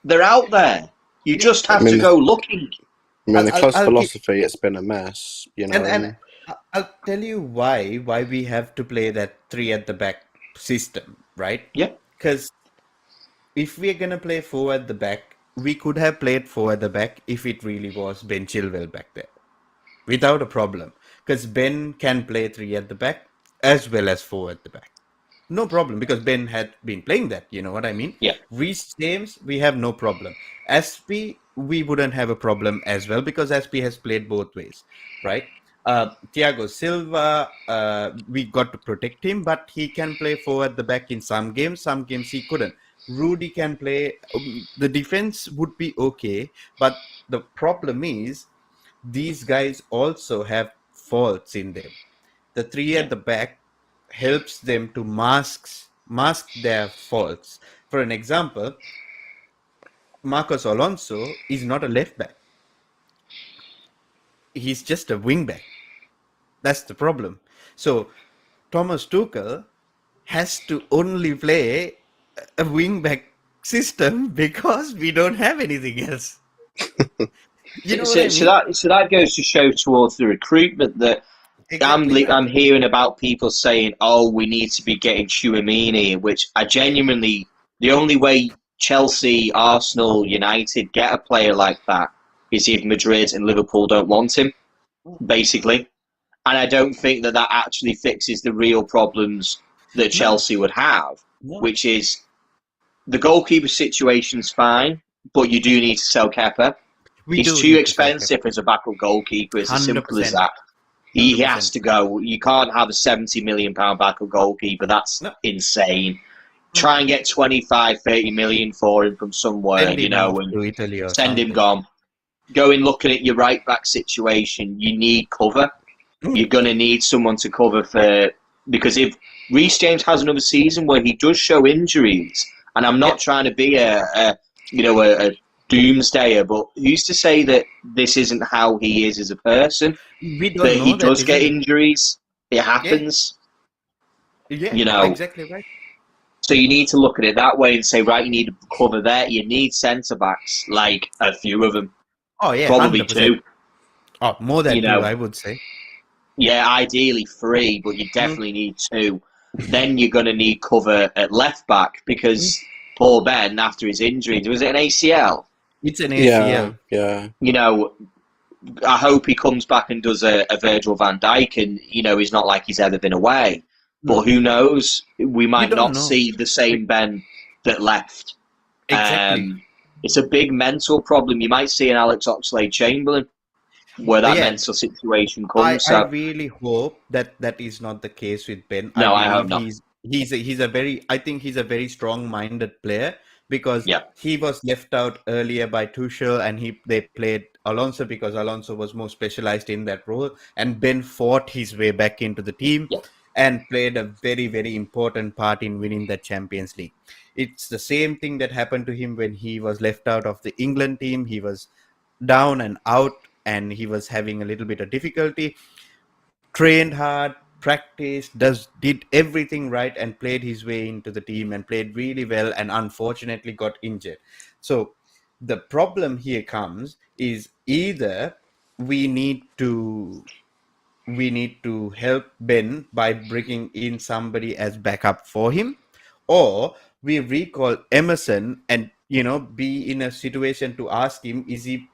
They're out there. You just have to go looking. I mean, the club's philosophy, it's been a mess, And I'll tell you why we have to play that three at the back system, right? Yeah. Because if we're going to play four at the back, we could have played four at the back if it really was Ben Chilwell back there. Without a problem. Because Ben can play three at the back as well as four at the back. No problem, because Ben had been playing that, you know what I mean? Yeah. Reece James, we have no problem. SP, we wouldn't have a problem as well, because SP has played both ways, right? Thiago Silva, we got to protect him, but he can play four at the back in some games he couldn't. Rudy can play, the defense would be okay, but the problem is these guys also have faults in them. The three at the back helps them to mask their faults. For an example, Marcos Alonso is not a left back. He's just a wing back. That's the problem. So Thomas Tuchel has to only play a wing back system because we don't have anything else. You know what I mean? So that goes to show towards the recruitment that exactly. I'm hearing about people saying, "Oh, we need to be getting Tchouaméni," which I genuinely, the only way Chelsea, Arsenal, United get a player like that is if Madrid and Liverpool don't want him, basically. And I don't think that actually fixes the real problems that Chelsea would have, which is the goalkeeper situation's fine, but you do need to sell Kepa. He's too expensive as a backup goalkeeper. It's as simple as that. He has to go. You can't have a £70 million backup goalkeeper. That's insane. Try and get 25, 30 million for him from somewhere, and send him gone. Going looking at your right back situation, you need cover. You're going to need someone to cover because if Reece James has another season where he does show injuries, and I'm not trying to be a doomsdayer, but who's to say that this isn't how he is as a person? We don't know he does get injuries. It happens. Yeah, exactly right. So you need to look at it that way and say, right, you need to cover there. You need centre backs, like a few of them. Oh yeah, probably 100%. 2. Oh, more than 2, I would say. Yeah, ideally 3, but you definitely need 2. Then you're going to need cover at left back because poor Ben, after his injury, was it an ACL? It's an ACL. Yeah. I hope he comes back and does a Virgil van Dijk, and he's not like he's ever been away. But who knows? We might not see the same Ben that left. Exactly. It's a big mental problem. You might see an Alex Oxlade-Chamberlain where that mental situation comes. I really hope that is not the case with Ben. No, I hope not. I think he's a very strong-minded player because he was left out earlier by Tuchel, and they played Alonso because Alonso was more specialized in that role, and Ben fought his way back into the team and played a very, very important part in winning the Champions League. It's the same thing that happened to him when he was left out of the England team. He was down and out, and he was having a little bit of difficulty. Trained hard, practiced, did everything right, and played his way into the team and played really well, and unfortunately got injured. So the problem here comes is either we need to help Ben by bringing in somebody as backup for him, or we recall Emerson and be in a situation to ask him, is he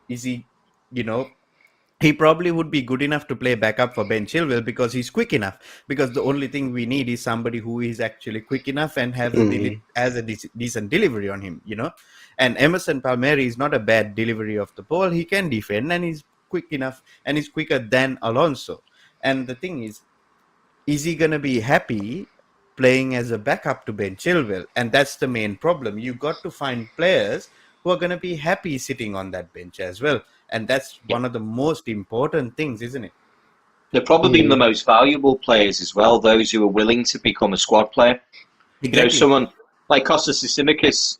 he probably would be good enough to play backup for Ben Chilwell because he's quick enough. Because the only thing we need is somebody who is actually quick enough and has a decent delivery on him, And Emerson Palmieri is not a bad delivery of the ball. He can defend, and he's quick enough, and he's quicker than Alonso. And the thing is he going to be happy playing as a backup to Ben Chilwell? And that's the main problem. You got to find players who are going to be happy sitting on that bench as well. And that's one of the most important things, isn't it? They're probably the most valuable players as well, those who are willing to become a squad player. Exactly. Someone like Kostas Tsimikas,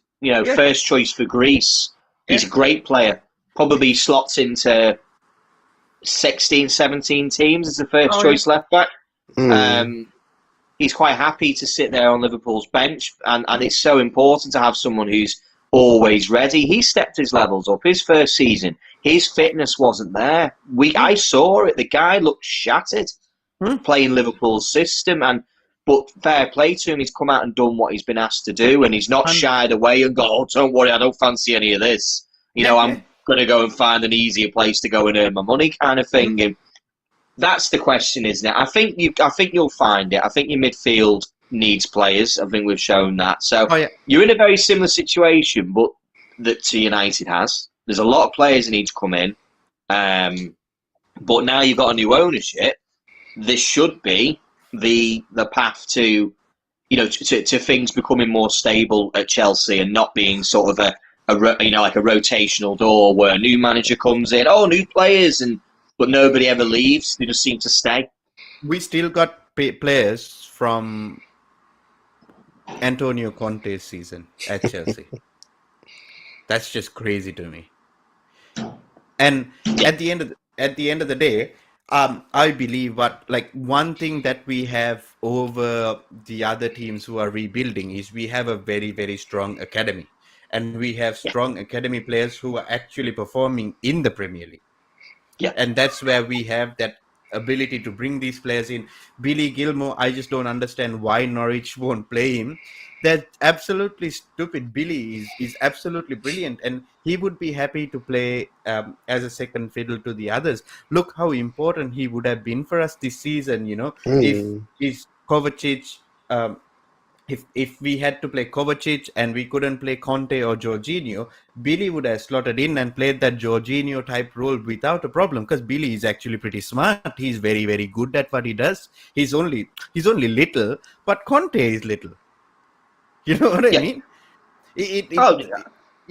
first choice for Greece. He's a great player. Probably slots into 16, 17 teams as the first choice left back. He's quite happy to sit there on Liverpool's bench, and it's so important to have someone who's always ready. He stepped his levels up. His first season, his fitness wasn't there. I saw it. The guy looked shattered playing Liverpool's system, but fair play to him. He's come out and done what he's been asked to do, and he's not shied away and gone, "Oh, don't worry, I don't fancy any of this. I'm going to go and find an easier place to go and earn my money," kind of thing. And that's the question, isn't it? I think you'll find it. I think your midfield needs players. I think we've shown that. So you're in a very similar situation, but that to United has. There's a lot of players that need to come in, but now you've got a new ownership. This should be the path to to things becoming more stable at Chelsea and not being sort of like a rotational door where a new manager comes in, new players, and but nobody ever leaves. They just seem to stay. We still got players from Antonio Conte's season at Chelsea. That's just crazy to me. And at the end of the day, I believe one thing that we have over the other teams who are rebuilding is we have a very, very strong academy, and we have strong academy players who are actually performing in the Premier League. Yeah. And that's where we have that ability to bring these players in. Billy Gilmour, I just don't understand why Norwich won't play him. That's absolutely stupid. Billy is absolutely brilliant, and he would be happy to play as a second fiddle to the others. Look how important he would have been for us this season. If Kovacic, if we had to play Kovacic and we couldn't play Conte or Jorginho, Billy would have slotted in and played that Jorginho type role without a problem, because Billy is actually pretty smart. He's very, very good at what he does. He's only little, but Conte is little. You know what I mean?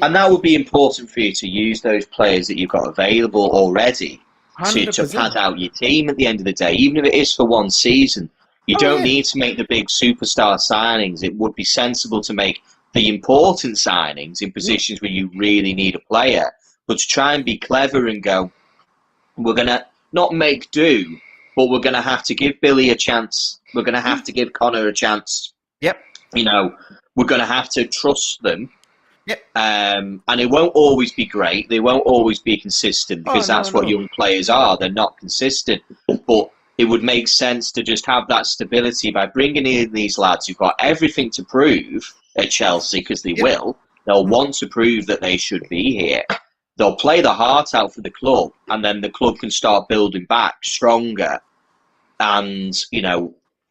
And that would be important for you to use those players that you've got available already to pad out your team at the end of the day, even if it is for one season. You don't need to make the big superstar signings. It would be sensible to make the important signings in positions where you really need a player, but to try and be clever and go, we're going to not make do, but we're going to have to give Billy a chance. We're going to have to give Connor a chance. Yep. We're going to have to trust them. Yep. And it won't always be great. They won't always be consistent, because that's what young players are. They're not consistent. But it would make sense to just have that stability by bringing in these lads who've got everything to prove at Chelsea, because they will. They'll want to prove that they should be here. They'll play the heart out for the club, and then the club can start building back stronger and,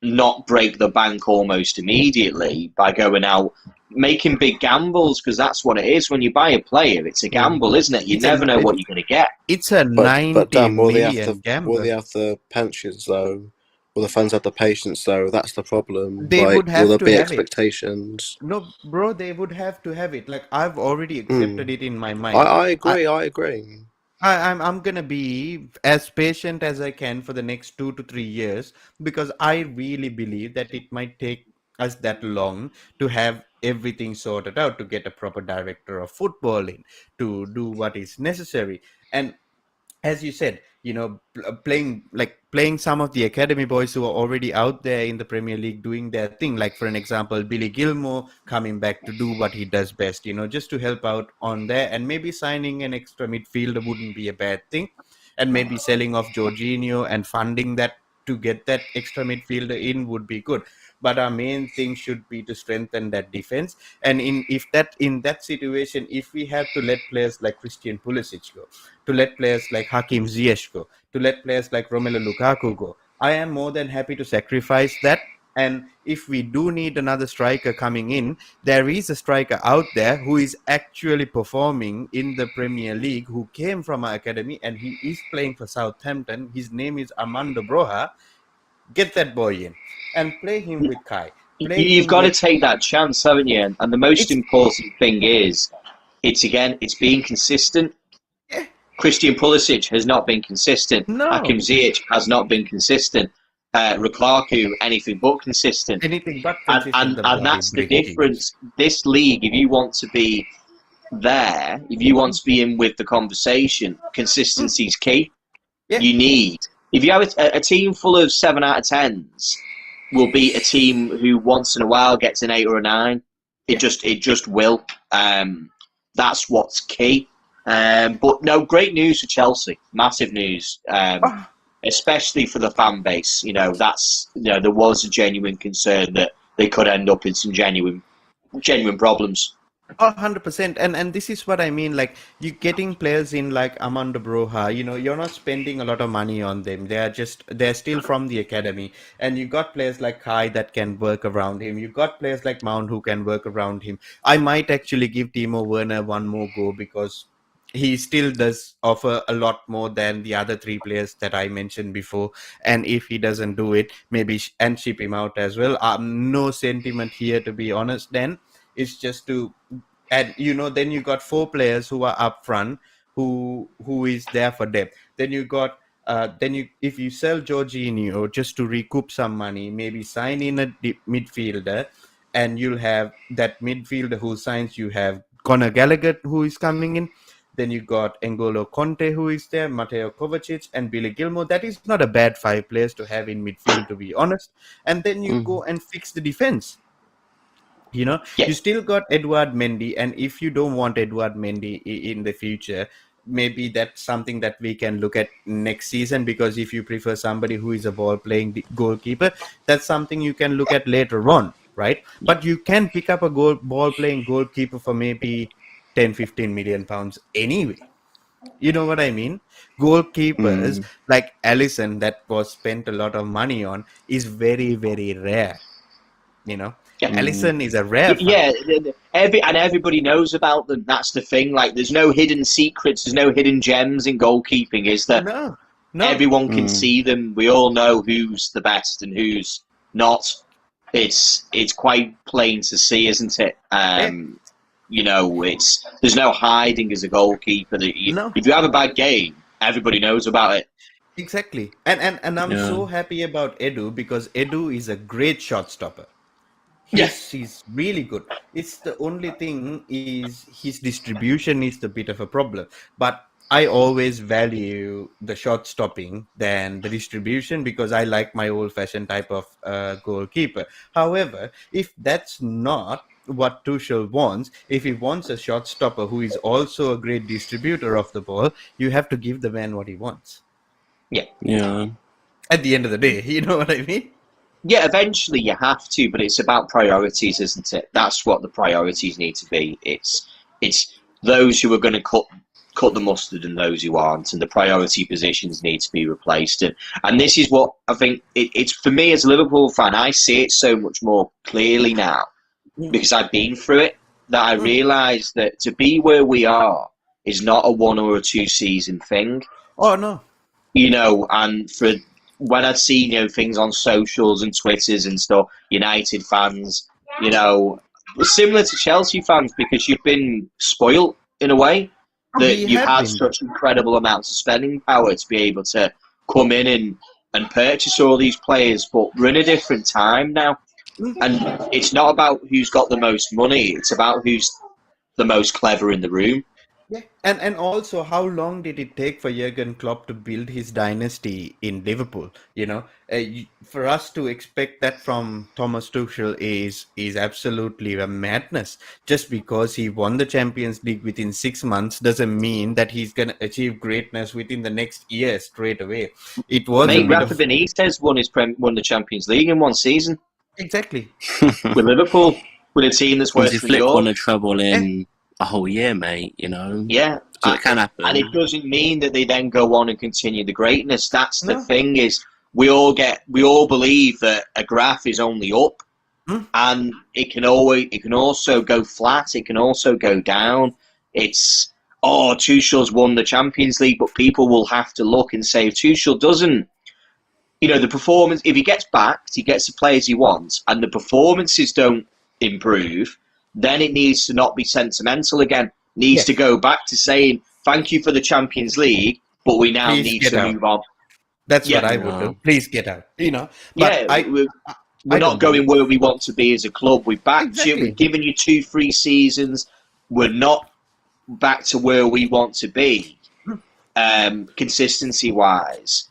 not break the bank almost immediately by going out making big gambles, because that's what it is. When you buy a player, it's a gamble, isn't it? You never know what you're going to get. It's a 90 million gamble. Will they have the pensions, though? Will the fans have the patience, though? That's the problem. They would have will there to be have expectations? No, bro, they would have to have it. I've already accepted it in my mind. I agree. I agree. I'm gonna be as patient as I can for the next 2 to 3 years, because I really believe that it might take us that long to have everything sorted out, to get a proper director of football in, to do what is necessary. And as you said, playing some of the academy boys who are already out there in the Premier League doing their thing, like for an example, Billy Gilmour coming back to do what he does best, just to help out on there, and maybe signing an extra midfielder wouldn't be a bad thing, and maybe selling off Jorginho and funding that to get that extra midfielder in would be good. But our main thing should be to strengthen that defense. And in that situation, if we have to let players like Christian Pulisic go, to let players like Hakim Ziyech go, to let players like Romelu Lukaku go, I am more than happy to sacrifice that. And if we do need another striker coming in, there is a striker out there who is actually performing in the Premier League, who came from our academy, and he is playing for Southampton. His name is Armando Broja. Get that boy in and play him with Kai. You've got to take that chance, haven't you? And the most important thing is, it's being consistent. Yeah. Christian Pulisic has not been consistent. No. Hakim Ziyech has not been consistent. Lukaku, anything but consistent. Anything but consistent. And that's the difference. This league, if you want to be there, if you want to be in with the conversation, consistency is key. Yeah. You need... If you have a team full of 7 out of 10s, will beat a team who once in a while gets an 8 or a 9. It just will. That's what's key. But no, great news for Chelsea. Massive news, especially for the fan base. There was a genuine concern that they could end up in some genuine problems. 100%. And this is what I mean. You getting players in like Armando Broja, you're not spending a lot of money on them. They're still from the academy. And you got players like Kai that can work around him. You got players like Mount who can work around him. I might actually give Timo Werner one more go, because he still does offer a lot more than the other 3 players that I mentioned before. And if he doesn't do it, maybe and ship him out as well. No sentiment here, to be honest. Then it's just to, and then you got 4 players who are up front, who is there for depth. Then you got then if you sell Jorginho just to recoup some money, maybe sign in a midfielder, and you'll have that midfielder who signs. You have Conor Gallagher who is coming in. Then you got N'Golo Conte who is there, Mateo Kovacic and Billy Gilmore. That is not a bad 5 players to have in midfield, to be honest. And then you go and fix the defense. You still got Edouard Mendy, and if you don't want Edouard Mendy in the future, maybe that's something that we can look at next season, because if you prefer somebody who is a ball-playing goalkeeper, that's something you can look at later on, right? But you can pick up a ball-playing goalkeeper for maybe 10-15 million pounds anyway. You know what I mean? Goalkeepers like Alisson, that was spent a lot of money on, is very, very rare. Alisson is a rare find. Everybody knows about them. That's the thing. Like, there's no hidden secrets, there's no hidden gems in goalkeeping, is there? No. Everyone can see them. We all know who's the best and who's not. It's quite plain to see, isn't it? There's no hiding as a goalkeeper. If you have a bad game, everybody knows about it. Exactly. And I'm so happy about Edu, because Edu is a great shot stopper. Yes, he's really good. It's the only thing is his distribution is the bit of a problem. But I always value the shot stopping than the distribution, because I like my old-fashioned type of goalkeeper. However, if that's not what Tuchel wants, if he wants a shot stopper who is also a great distributor of the ball, you have to give the man what he wants. Yeah. At the end of the day, you know what I mean? Yeah, eventually you have to, but it's about priorities, isn't it? That's what the priorities need to be. It's those who are going to cut the mustard and those who aren't, and the priority positions need to be replaced. And this is what I think it's for me as a Liverpool fan. I see it so much more clearly now because I've been through it, that I realise that to be where we are is not a 1 or a 2 season thing. Oh no. And for when I'd seen things on socials and Twitters and stuff, United fans, similar to Chelsea fans, because you've been spoilt in a way that you've had such incredible amounts of spending power to be able to come in and purchase all these players. But we're in a different time now, and it's not about who's got the most money; it's about who's the most clever in the room. Yeah, and also, how long did it take for Jurgen Klopp to build his dynasty in Liverpool? For us to expect that from Thomas Tuchel is absolutely a madness. Just because he won the Champions League within 6 months doesn't mean that he's going to achieve greatness within the next year straight away. It was Rafa Benitez won the Champions League in 1 season. Exactly. With Liverpool, with a team that's worth for Europe. Won a treble in a whole year, mate, Yeah. So it can happen. And it doesn't mean that they then go on and continue the greatness. That's the thing, is we all believe that a graph is only up, and it can also go flat, it can also go down. It's Tuchel's won the Champions League, but people will have to look and say, if Tuchel doesn't, the performance, if he gets backed, he gets the players he wants, and the performances don't improve, then it needs to not be sentimental again. Needs to go back to saying, thank you for the Champions League, but we now need to move on. That's what I would do. Please get out. But we're not going where we want to be as a club. We've backed you. We've given you 2-3 seasons. We're not back to where we want to be. Consistency-wise,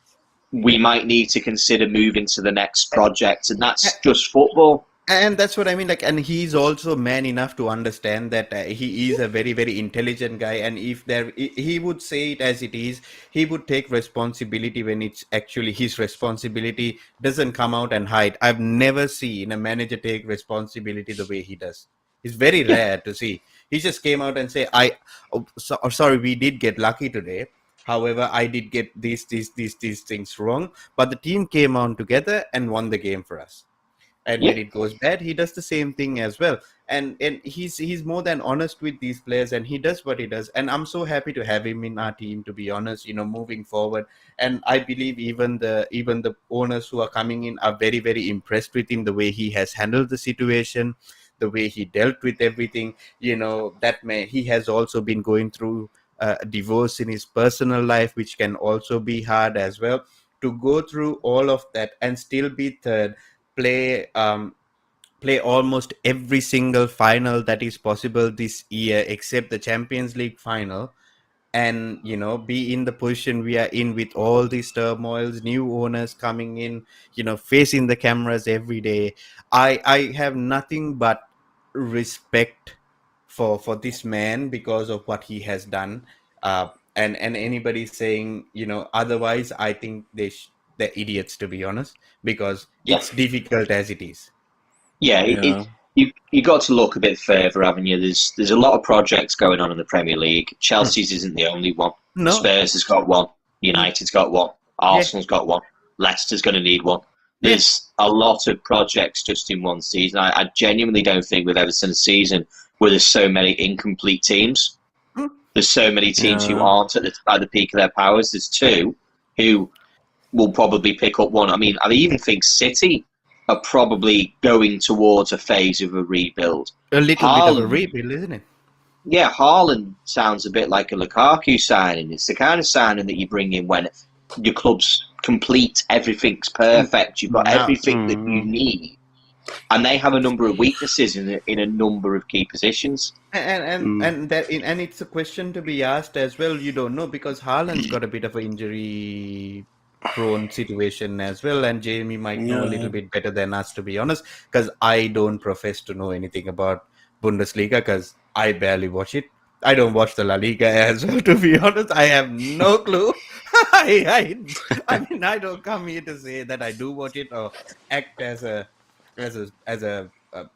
we might need to consider moving to the next project, and that's just football. And that's what I mean. And he's also man enough to understand that he is a very, very intelligent guy. And he would say it as it is. He would take responsibility when it's actually his responsibility. Doesn't come out and hide. I've never seen a manager take responsibility the way he does. It's very rare to see. He just came out and say, sorry, we did get lucky today. However, I did get these things wrong. But the team came on together and won the game for us. And when it goes bad, he does the same thing as well. And he's more than honest with these players, and he does what he does. And I'm so happy to have him in our team, to be honest, moving forward. And I believe even the owners who are coming in are very, very impressed with him, the way he has handled the situation, the way he dealt with everything. He has also been going through divorce in his personal life, which can also be hard as well. To go through all of that and still be third, play almost every single final that is possible this year except the Champions League final, and be in the position we are in with all these turmoils, new owners coming in, facing the cameras every day. I have nothing but respect for this man because of what he has done, and anybody saying otherwise, I think they're idiots, to be honest, because it's difficult as it is. You got to look a bit further, haven't you? There's a lot of projects going on in the Premier League. Chelsea's isn't the only one. No. Spurs has got one. United's got one. Arsenal's got one. Leicester's going to need one. There's a lot of projects just in one season. I genuinely don't think we've ever seen a season where there's so many incomplete teams. There's so many teams who aren't at the peak of their powers. There's two who will probably pick up one. I mean, I even think City are probably going towards a phase of a rebuild. A little bit of a rebuild, isn't it? Yeah, Haaland sounds a bit like a Lukaku signing. It's the kind of signing that you bring in when your club's complete, everything's perfect, you've got everything that you need, and they have a number of weaknesses in a number of key positions. And it's a question to be asked as well. You don't know, because Haaland's got a bit of an injury-prone situation as well, and Jamie might know a little bit better than us, to be honest, because I don't profess to know anything about Bundesliga because I barely watch it. I don't watch the La Liga as well, to be honest. I have no clue. I mean, I don't come here to say that I do watch it or act as a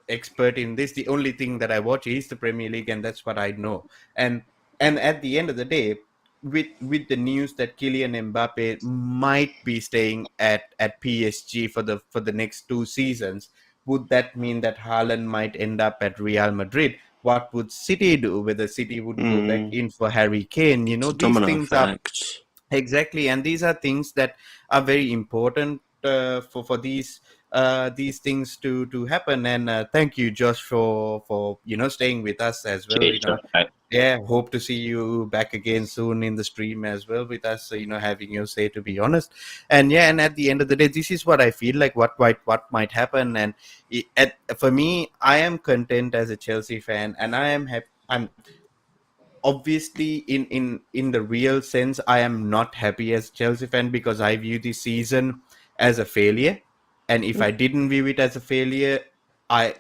expert in this. The only thing that I watch is the Premier League, and that's what I know. And at the end of the day, with the news that Kylian Mbappe might be staying at PSG for the next 2 seasons, would that mean that Haaland might end up at Real Madrid? What would City do? Whether City would go back in for Harry Kane? These things are exactly, and these are things that are very important for these things to happen. And thank you, Josh, for staying with us as well. Hope to see you back again soon in the stream as well with us, having your say, to be honest. And at the end of the day, this is what I feel like what might happen. And for me, I am content as a Chelsea fan, and I am happy. I'm obviously in the real sense, I am not happy as a Chelsea fan because I view this season as a failure. And if I didn't view it as a failure, I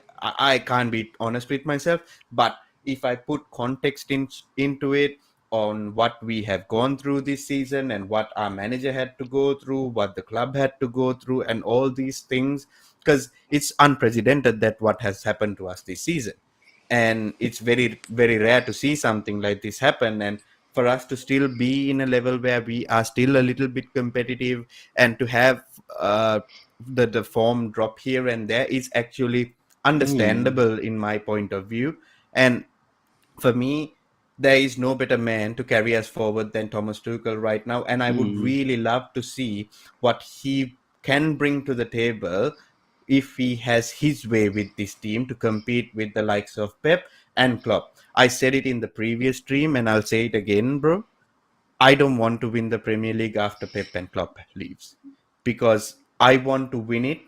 can't be honest with myself. But if I put context into it on what we have gone through this season and what our manager had to go through, what the club had to go through, and all these things, because it's unprecedented that what has happened to us this season. And it's very, very rare to see something like this happen. And for us to still be in a level where we are still a little bit competitive and to have the form drop here and there is actually understandable in my point of view. And for me, there is no better man to carry us forward than Thomas Tuchel right now. And I would really love to see what he can bring to the table if he has his way with this team to compete with the likes of Pep and Klopp. I said it in the previous stream and I'll say it again, bro. I don't want to win the Premier League after Pep and Klopp leaves, because I want to win it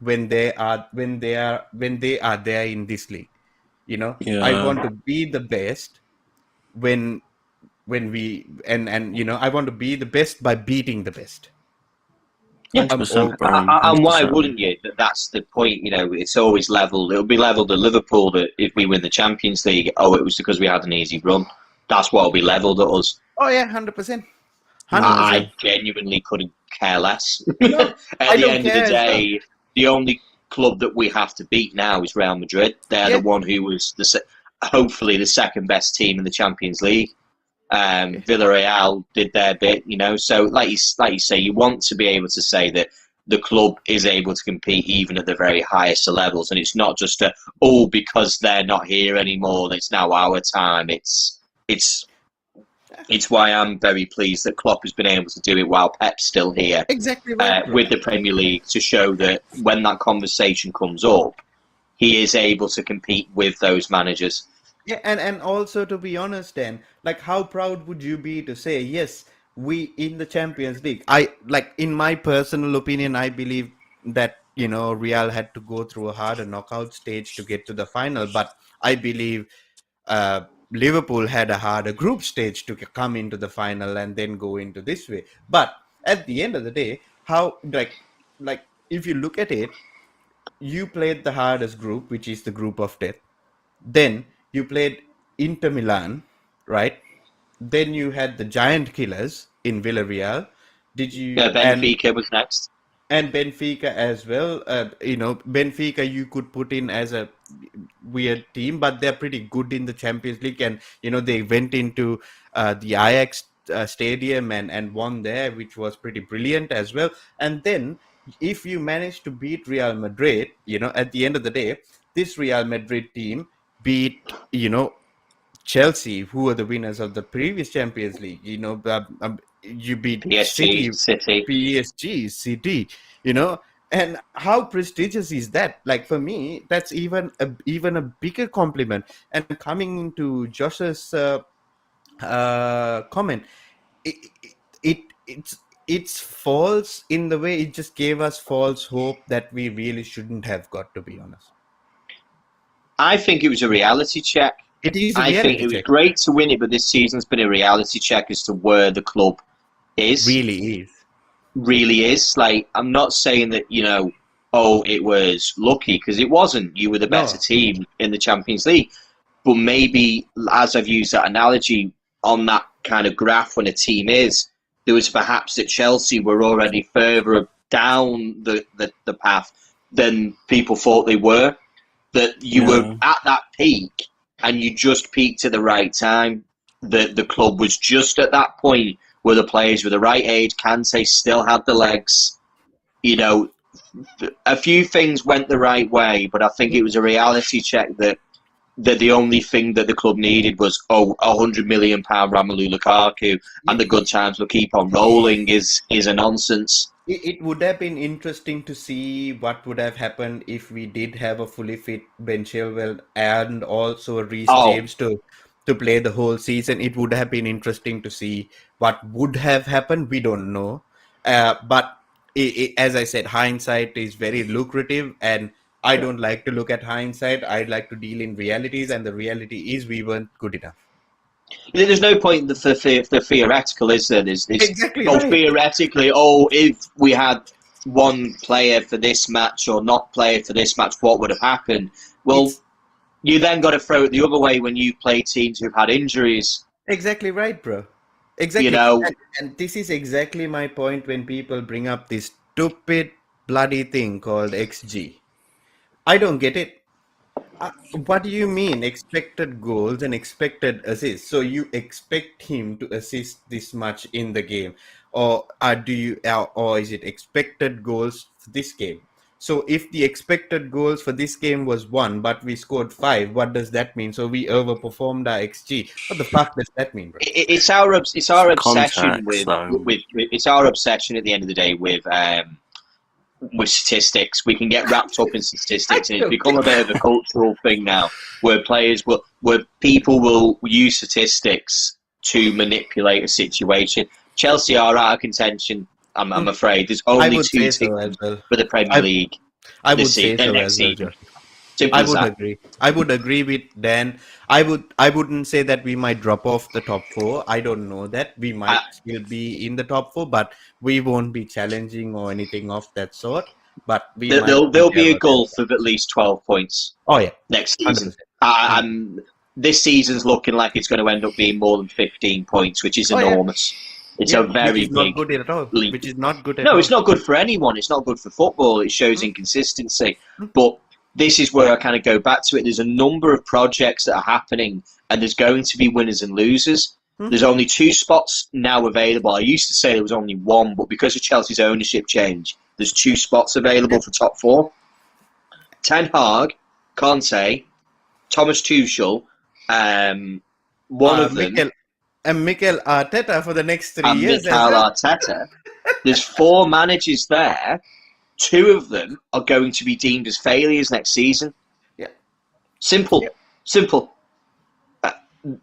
when they are there in this league. I want to be the best when we and I want to be the best by beating the best. Yeah, and why wouldn't you? That's the point. It's always leveled. It'll be leveled at Liverpool that if we win the Champions League, it was because we had an easy run. That's what will be leveled at us. Oh yeah, 100%. I genuinely couldn't care less. At the end of the day, the only club that we have to beat now is Real Madrid. They're the one who was hopefully the second best team in the Champions League. Villereal did their bit, So, like you say, you want to be able to say that the club is able to compete even at the very highest of levels, and it's not just because they're not here anymore. It's now our time. It's why I'm very pleased that Klopp has been able to do it while Pep's still here. Exactly right. With the Premier League, to show that when that conversation comes up, he is able to compete with those managers. Yeah, and also to be honest, Dan, like how proud would you be to say, yes, we in the Champions League? I like in my personal opinion, I believe that Real had to go through a harder knockout stage to get to the final, but I believe Liverpool had a harder group stage to come into the final and then go into this way. But at the end of the day, how like if you look at it, you played the hardest group, which is the group of death. Then you played Inter Milan, right? Then you had the giant killers in Villarreal. Did you Benfica was next. and Benfica as well? Benfica you could put in as a weird team, but they're pretty good in the Champions League, and they went into the Ajax stadium and won there, which was pretty brilliant as well. And then if you manage to beat Real Madrid, at the end of the day, this Real Madrid team beat Chelsea, who are the winners of the previous Champions League. You beat PSG, City. PSG, City. And how prestigious is that? Like for me, that's even a bigger compliment. And coming into Josh's comment, it's false in the way it just gave us false hope that we really shouldn't have got, to be honest. I think it was a reality check. It is a I reality think it was check. great to win it, but this season's been a reality check as to where the club is. Really is. Like, I'm not saying that, it was lucky, because it wasn't. You were the better team in the Champions League. But maybe, as I've used that analogy, on that kind of graph when a team is, there was perhaps that Chelsea were already further down the path than people thought they were. That you were at that peak, and you just peaked at the right time. The club was just at that point where the players were the right age. Kante still had the legs. A few things went the right way, but I think it was a reality check that the only thing that the club needed was £100 million Romelu Lukaku, and the good times will keep on rolling is a nonsense. It would have been interesting to see what would have happened if we did have a fully fit Ben Chilwell and also Reece James to play the whole season. It would have been interesting to see what would have happened. We don't know. But as I said, hindsight is very lucrative, and I don't like to look at hindsight. I'd like to deal in realities, and the reality is we weren't good enough. There's no point in the theoretical, is there? There's exactly right. Theoretically, if we had one player for this match or not player for this match, what would have happened? Well, you then got to throw it the other way when you play teams who've had injuries. Exactly right, bro. Exactly. And this is exactly my point when people bring up this stupid bloody thing called XG. I don't get it. What do you mean expected goals and expected assists? So you expect him to assist this much in the game, or is it expected goals for this game? So if the expected goals for this game was 1, but we scored 5, what does that mean? So we overperformed our XG. What the fuck does that mean, bro? It's our obsession context, with it's our obsession at the end of the day with statistics. We can get wrapped up in statistics, and it's become a bit of a cultural thing now, where people will use statistics to manipulate a situation. Chelsea are out of contention. I'm afraid there's only 2 teams for the Premier League. I would say so as well, Josh. I would agree with Dan. I wouldn't say that we might drop off the top 4. I don't know that. We might still be in the top 4, but we won't be challenging or anything of that sort. But there'll be a gulf of at least 12 points. Oh yeah, next season. This season's looking like it's going to end up being more than 15 points, which is enormous. It's a very big not good at all. leap. Which is not good at all. No, it's not good for anyone. It's not good for football. It shows inconsistency. But this is where I kind of go back to it. There's a number of projects that are happening, and there's going to be winners and losers. There's only 2 spots now available. I used to say there was only 1, but because of Chelsea's ownership change, there's 2 spots available for top 4. Ten Hag, Conte, Thomas Tuchel, one of them... And Mikel Arteta for the next 3 years. Mikel Arteta. There's 4 managers there. 2 of them are going to be deemed as failures next season. Yeah. Simple.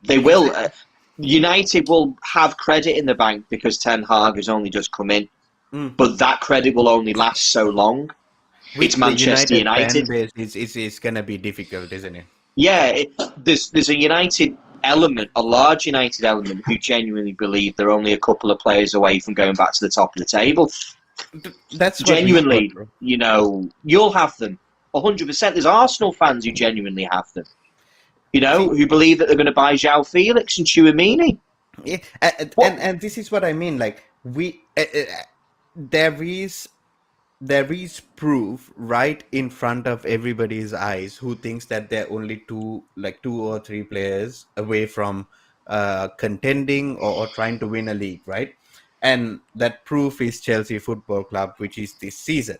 They will. United will have credit in the bank because Ten Hag has only just come in, but that credit will only last so long. With It's Manchester the United. fan base, it's going to be difficult, isn't it? Yeah, there's a United element, a large United element, who genuinely believe they're only a couple of players away from going back to the top of the table. That's Genuinely, what you'll have them 100%. There's Arsenal fans who genuinely have them. Who believe that they're going to buy João Felix and Tchouaméni. Yeah, and this is what I mean. Like there is proof right in front of everybody's eyes who thinks that they're only two or three players away from contending or trying to win a league, right? And that proof is Chelsea Football Club, which is this season,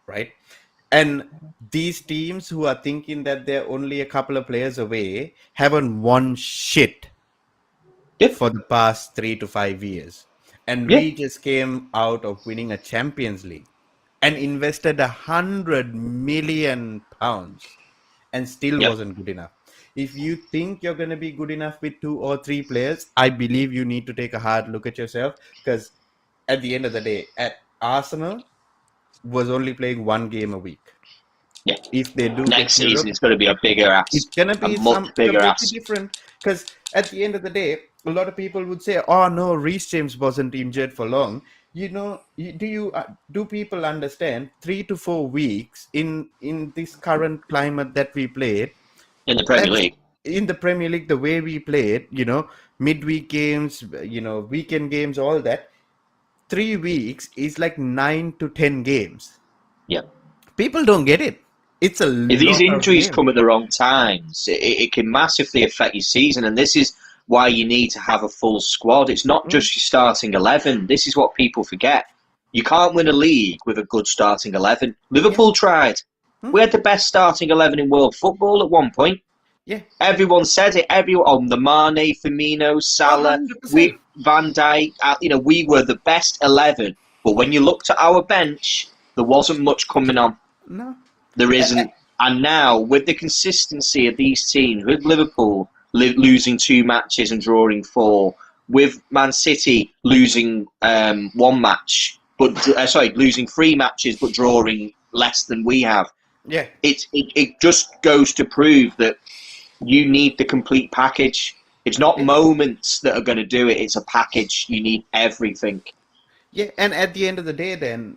right? And these teams who are thinking that they're only a couple of players away haven't won shit for the past 3 to 5 years. And we just came out of winning a Champions League and invested £100 million and still wasn't good enough. If you think you're going to be good enough with 2 or 3 players, I believe you need to take a hard look at yourself, because at the end of the day, at Arsenal was only playing 1 game a week. Yeah. If they do next season, it's going to be a bigger ass. It's going to be much bigger ass. Different, because at the end of the day, a lot of people would say, "Oh no, Reece James wasn't injured for long." Do people understand 3 to 4 weeks in this current climate that we played in the Premier League? In the Premier League, the way we played, midweek games, weekend games, all that. 3 weeks is like 9 to 10 games. Yeah. People don't get it. If these injuries come at the wrong times, it can massively affect your season, and this is why you need to have a full squad. It's not just your starting 11. This is what people forget. You can't win a league with a good starting 11. Liverpool tried. We had the best starting 11 in world football at one point. Yeah. Everyone said it. Everyone, the Mane, Firmino, Salah, Van Dijk. We were the best 11. But when you looked at our bench, there wasn't much coming on. No. There isn't. And now, with the consistency of these teams, with Liverpool losing 2 matches and drawing 4, with Man City losing 1 match, losing 3 matches but drawing less than we have. Yeah. It just goes to prove that you need the complete package. It's not moments that are going to do it. It's a package. You need everything. Yeah, and at the end of the day, then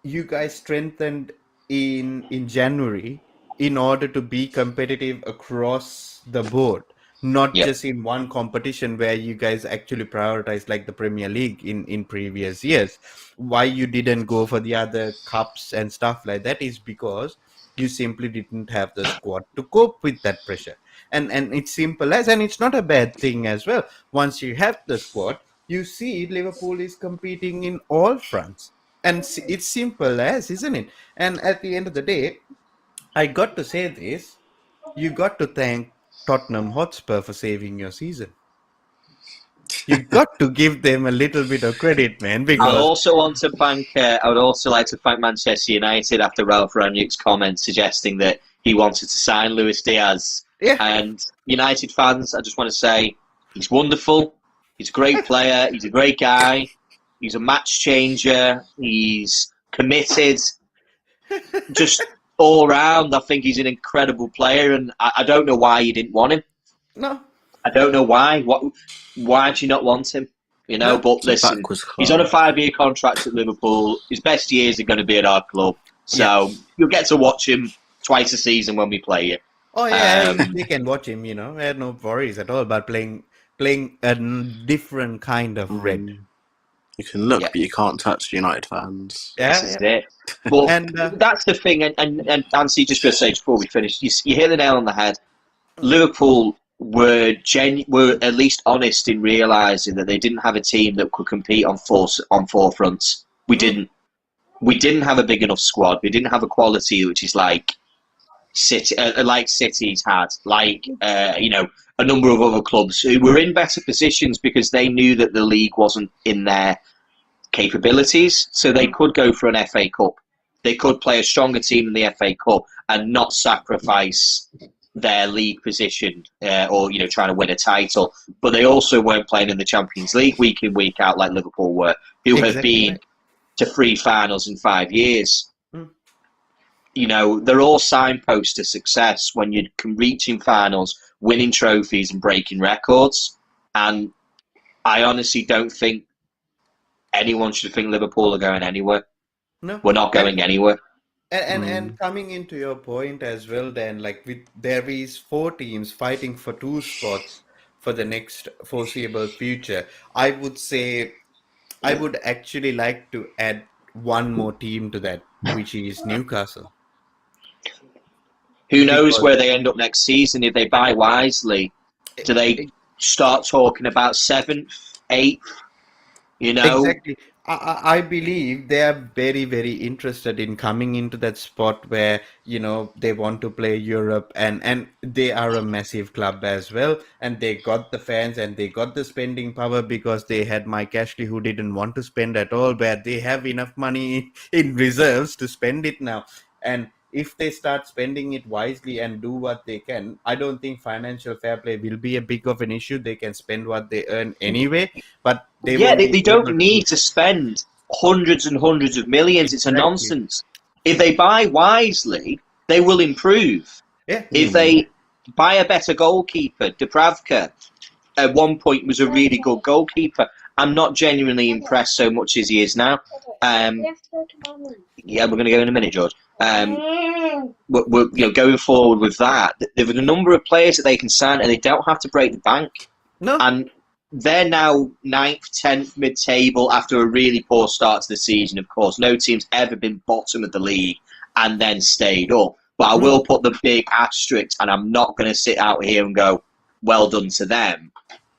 you guys strengthened in January in order to be competitive across the board, not just in one competition where you guys actually prioritized like the Premier League in previous years. Why you didn't go for the other cups and stuff like that is because you simply didn't have the squad to cope with that pressure. And it's simple as, and it's not a bad thing as well. Once you have the squad, you see Liverpool is competing in all fronts. And it's simple as, isn't it? And at the end of the day, I got to say this, you got to thank Tottenham Hotspur for saving your season. You got to give them a little bit of credit, man. Because I would also like to thank Manchester United after Ralph Rangnick's comment suggesting that he wanted to sign Luis Diaz. Yeah. And United fans, I just want to say, he's wonderful. He's a great player. He's a great guy. He's a match changer. He's committed. Just all round, I think he's an incredible player, and I don't know why you didn't want him. No. I don't know why. Why do you not want him? But listen, he's on a 5-year contract at Liverpool. His best years are going to be at our club. So you'll get to watch him twice a season when we play you. Oh, yeah, they can watch him, I had no worries at all about playing a different kind of red. You can look, but you can't touch United fans. This is it. But that's the thing, and Anthony, just to say before we finish, you hit the nail on the head. Liverpool were at least honest in realising that they didn't have a team that could compete on four fronts. We didn't. We didn't have a big enough squad. We didn't have a quality which is like City's had, a number of other clubs who were in better positions because they knew that the league wasn't in their capabilities, so they could go for an FA Cup. They could play a stronger team in the FA Cup and not sacrifice their league position or trying to win a title, but they also weren't playing in the Champions League week in, week out like Liverpool were, who have been to 3 finals in 5 years. They're all signposts to success when you can reach in finals, winning trophies and breaking records. And I honestly don't think anyone should think Liverpool are going anywhere. No, we're not going anywhere. And coming into your point as well, then, like, there is 4 teams fighting for 2 spots for the next foreseeable future. I would say I would actually like to add one more team to that, which is Newcastle. Who knows where they end up next season if they buy wisely? Do they start talking about 7th, 8th? Exactly. I believe they are very, very interested in coming into that spot where, they want to play Europe, and they are a massive club as well. And they got the fans and they got the spending power because they had Mike Ashley, who didn't want to spend at all, where they have enough money in reserves to spend it now. And if they start spending it wisely and do what they can, I don't think financial fair play will be a big of an issue. They can spend what they earn anyway, but they don't need to spend hundreds and hundreds of millions. It's a nonsense. If they buy wisely, they will improve. Yeah. If they buy a better goalkeeper, Dubravka at one point was a really good goalkeeper. I'm not genuinely impressed so much as he is now. Yeah, we're going to go in a minute, George. We're going forward with that. There are a number of players that they can sign, and they don't have to break the bank. No. And they're now 9th, 10th, mid-table after a really poor start to the season, of course. No team's ever been bottom of the league and then stayed up. But I will put the big asterisk, and I'm not going to sit out here and go, well done to them.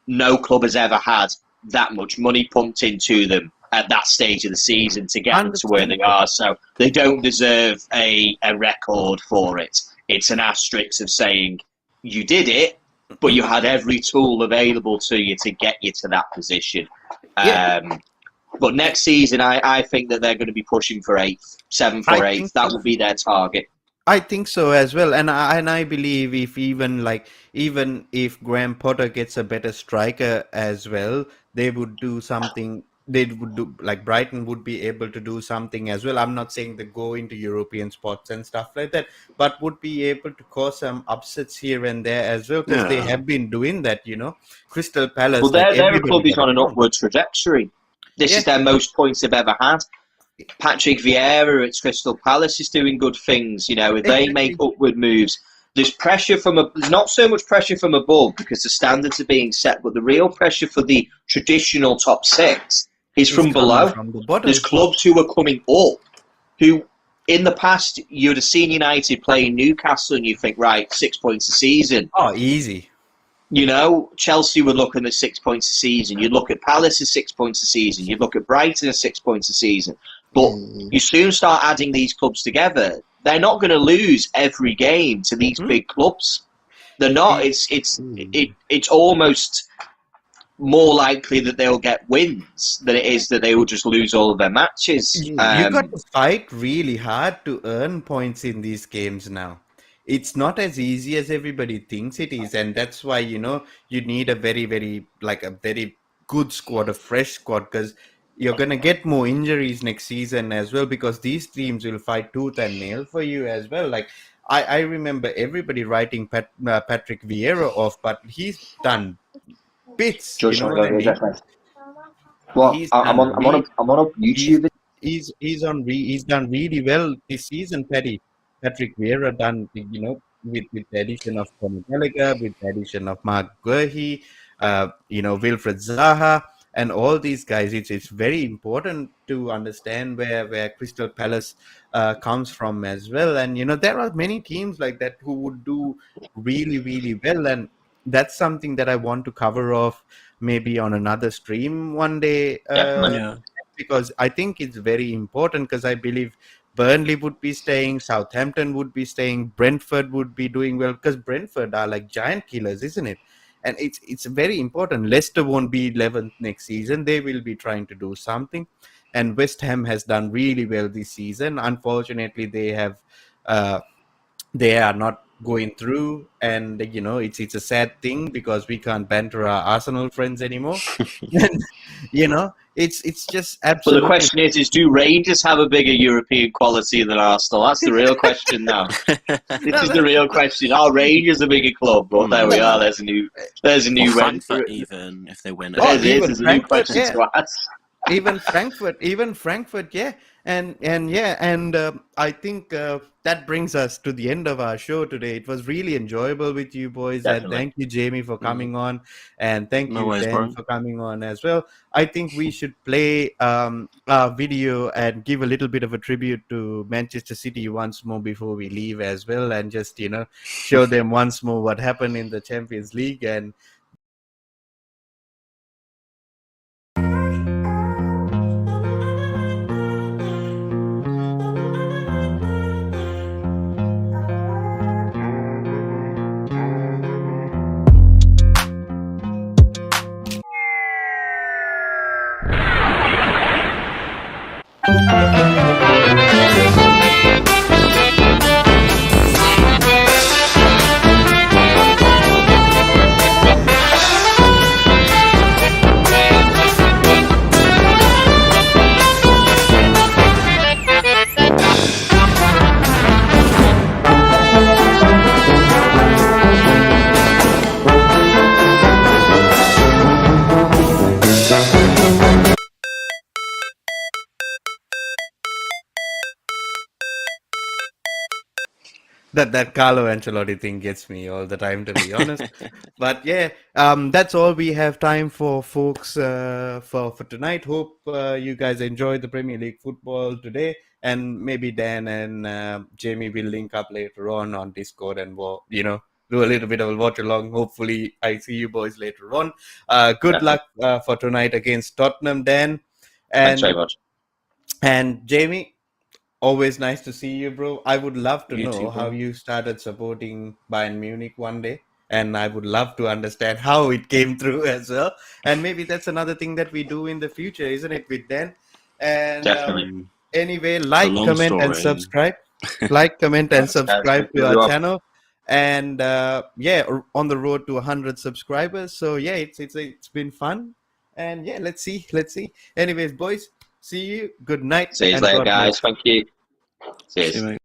No club has ever had that much money pumped into them at that stage of the season to get them to where they are. So they don't deserve a record for it. It's an asterisk of saying you did it, but you had every tool available to you to get you to that position. But next season, I think that they're going to be pushing for 8th, 7th or 8th. That will be their target. I think so as well, and I believe even if Graham Potter gets a better striker as well, they would do something. They would do, like, Brighton would be able to do something as well. I'm not saying they go into European spots and stuff like that, but would be able to cause some upsets here and there as well, because they have been doing that. Crystal Palace. Well, their club is on an upward trajectory. This is their most points they've ever had. Patrick Vieira at Crystal Palace is doing good things. If they make upward moves, there's not so much pressure from above because the standards are being set, but the real pressure for the traditional top 6 is from below. There's clubs who are coming up who, in the past, you'd have seen United playing Newcastle and you think, right, 6 points a season. Oh, easy. Chelsea were looking at 6 points a season. You'd look at Palace at 6 points a season. You'd look at Brighton at 6 points a season. But you soon start adding these clubs together. They're not going to lose every game to these big clubs. They're not. It's almost more likely that they'll get wins than it is that they will just lose all of their matches. You got to fight really hard to earn points in these games now. It's not as easy as everybody thinks it is, and that's why you need a very, very good squad, a fresh squad, because you're going to get more injuries next season as well, because these teams will fight tooth and nail for you as well. Like, I remember everybody writing Patrick Vieira off, but he's done bits. Just what I mean? Well, I'm on YouTube. He's done really well this season, Patrick Vieira done, with the addition of Conor Gallagher, with the addition of Mark Guehi, Wilfred Zaha, and all these guys. It's very important to understand where Crystal Palace comes from as well. And there are many teams like that who would do really, really well, and that's something that I want to cover off maybe on another stream one day. Because I think it's very important, because I believe Burnley would be staying, Southampton would be staying, Brentford would be doing well, because Brentford are like giant killers, isn't it? And it's very important. Leicester won't be 11th next season. They will be trying to do something. And West Ham has done really well this season. Unfortunately, they are not going through, and it's a sad thing because we can't banter our Arsenal friends anymore. And it's just But the absolutely. question is do Rangers have a bigger European quality than Arsenal? That's the real question now. This is the real question. Are Rangers a bigger club? But there we are. There's a new Or Frankfurt, even if they win. There's a new question to ask. Even Frankfurt, yeah. And I think that brings us to the end of our show today. It was really enjoyable with you boys. Definitely. And thank you, Jamie, for coming on, and thank No you, worries, Dan, bro. for coming on as well. I think we should play our video and give a little bit of a tribute to Manchester City once more before we leave as well, and just show them once more what happened in the Champions League. And that Carlo Ancelotti thing gets me all the time, to be honest. But yeah, that's all we have time for, folks, for tonight. Hope you guys enjoyed the Premier League football today, and maybe Dan and Jamie will link up later on Discord, and we'll do a little bit of a watch along. Hopefully I see you boys later on. Good luck for tonight against Tottenham, Dan. Thanks very much. And Jamie, always nice to see you, bro. I would love to You know too, bro. how you started supporting Bayern Munich one day. And I would love to understand how it came through as well. And maybe that's another thing that we do in the future, isn't it, with Dan? And Definitely. Anyway, like, long comment, and story. subscribe. Like, comment, and subscribe to our channel. And on the road to 100 subscribers. So yeah, it's been fun. And yeah, let's see. Anyways, boys, see you. Good night. See you and later, God bless. guys. Thank you. Cheers. See you, mate.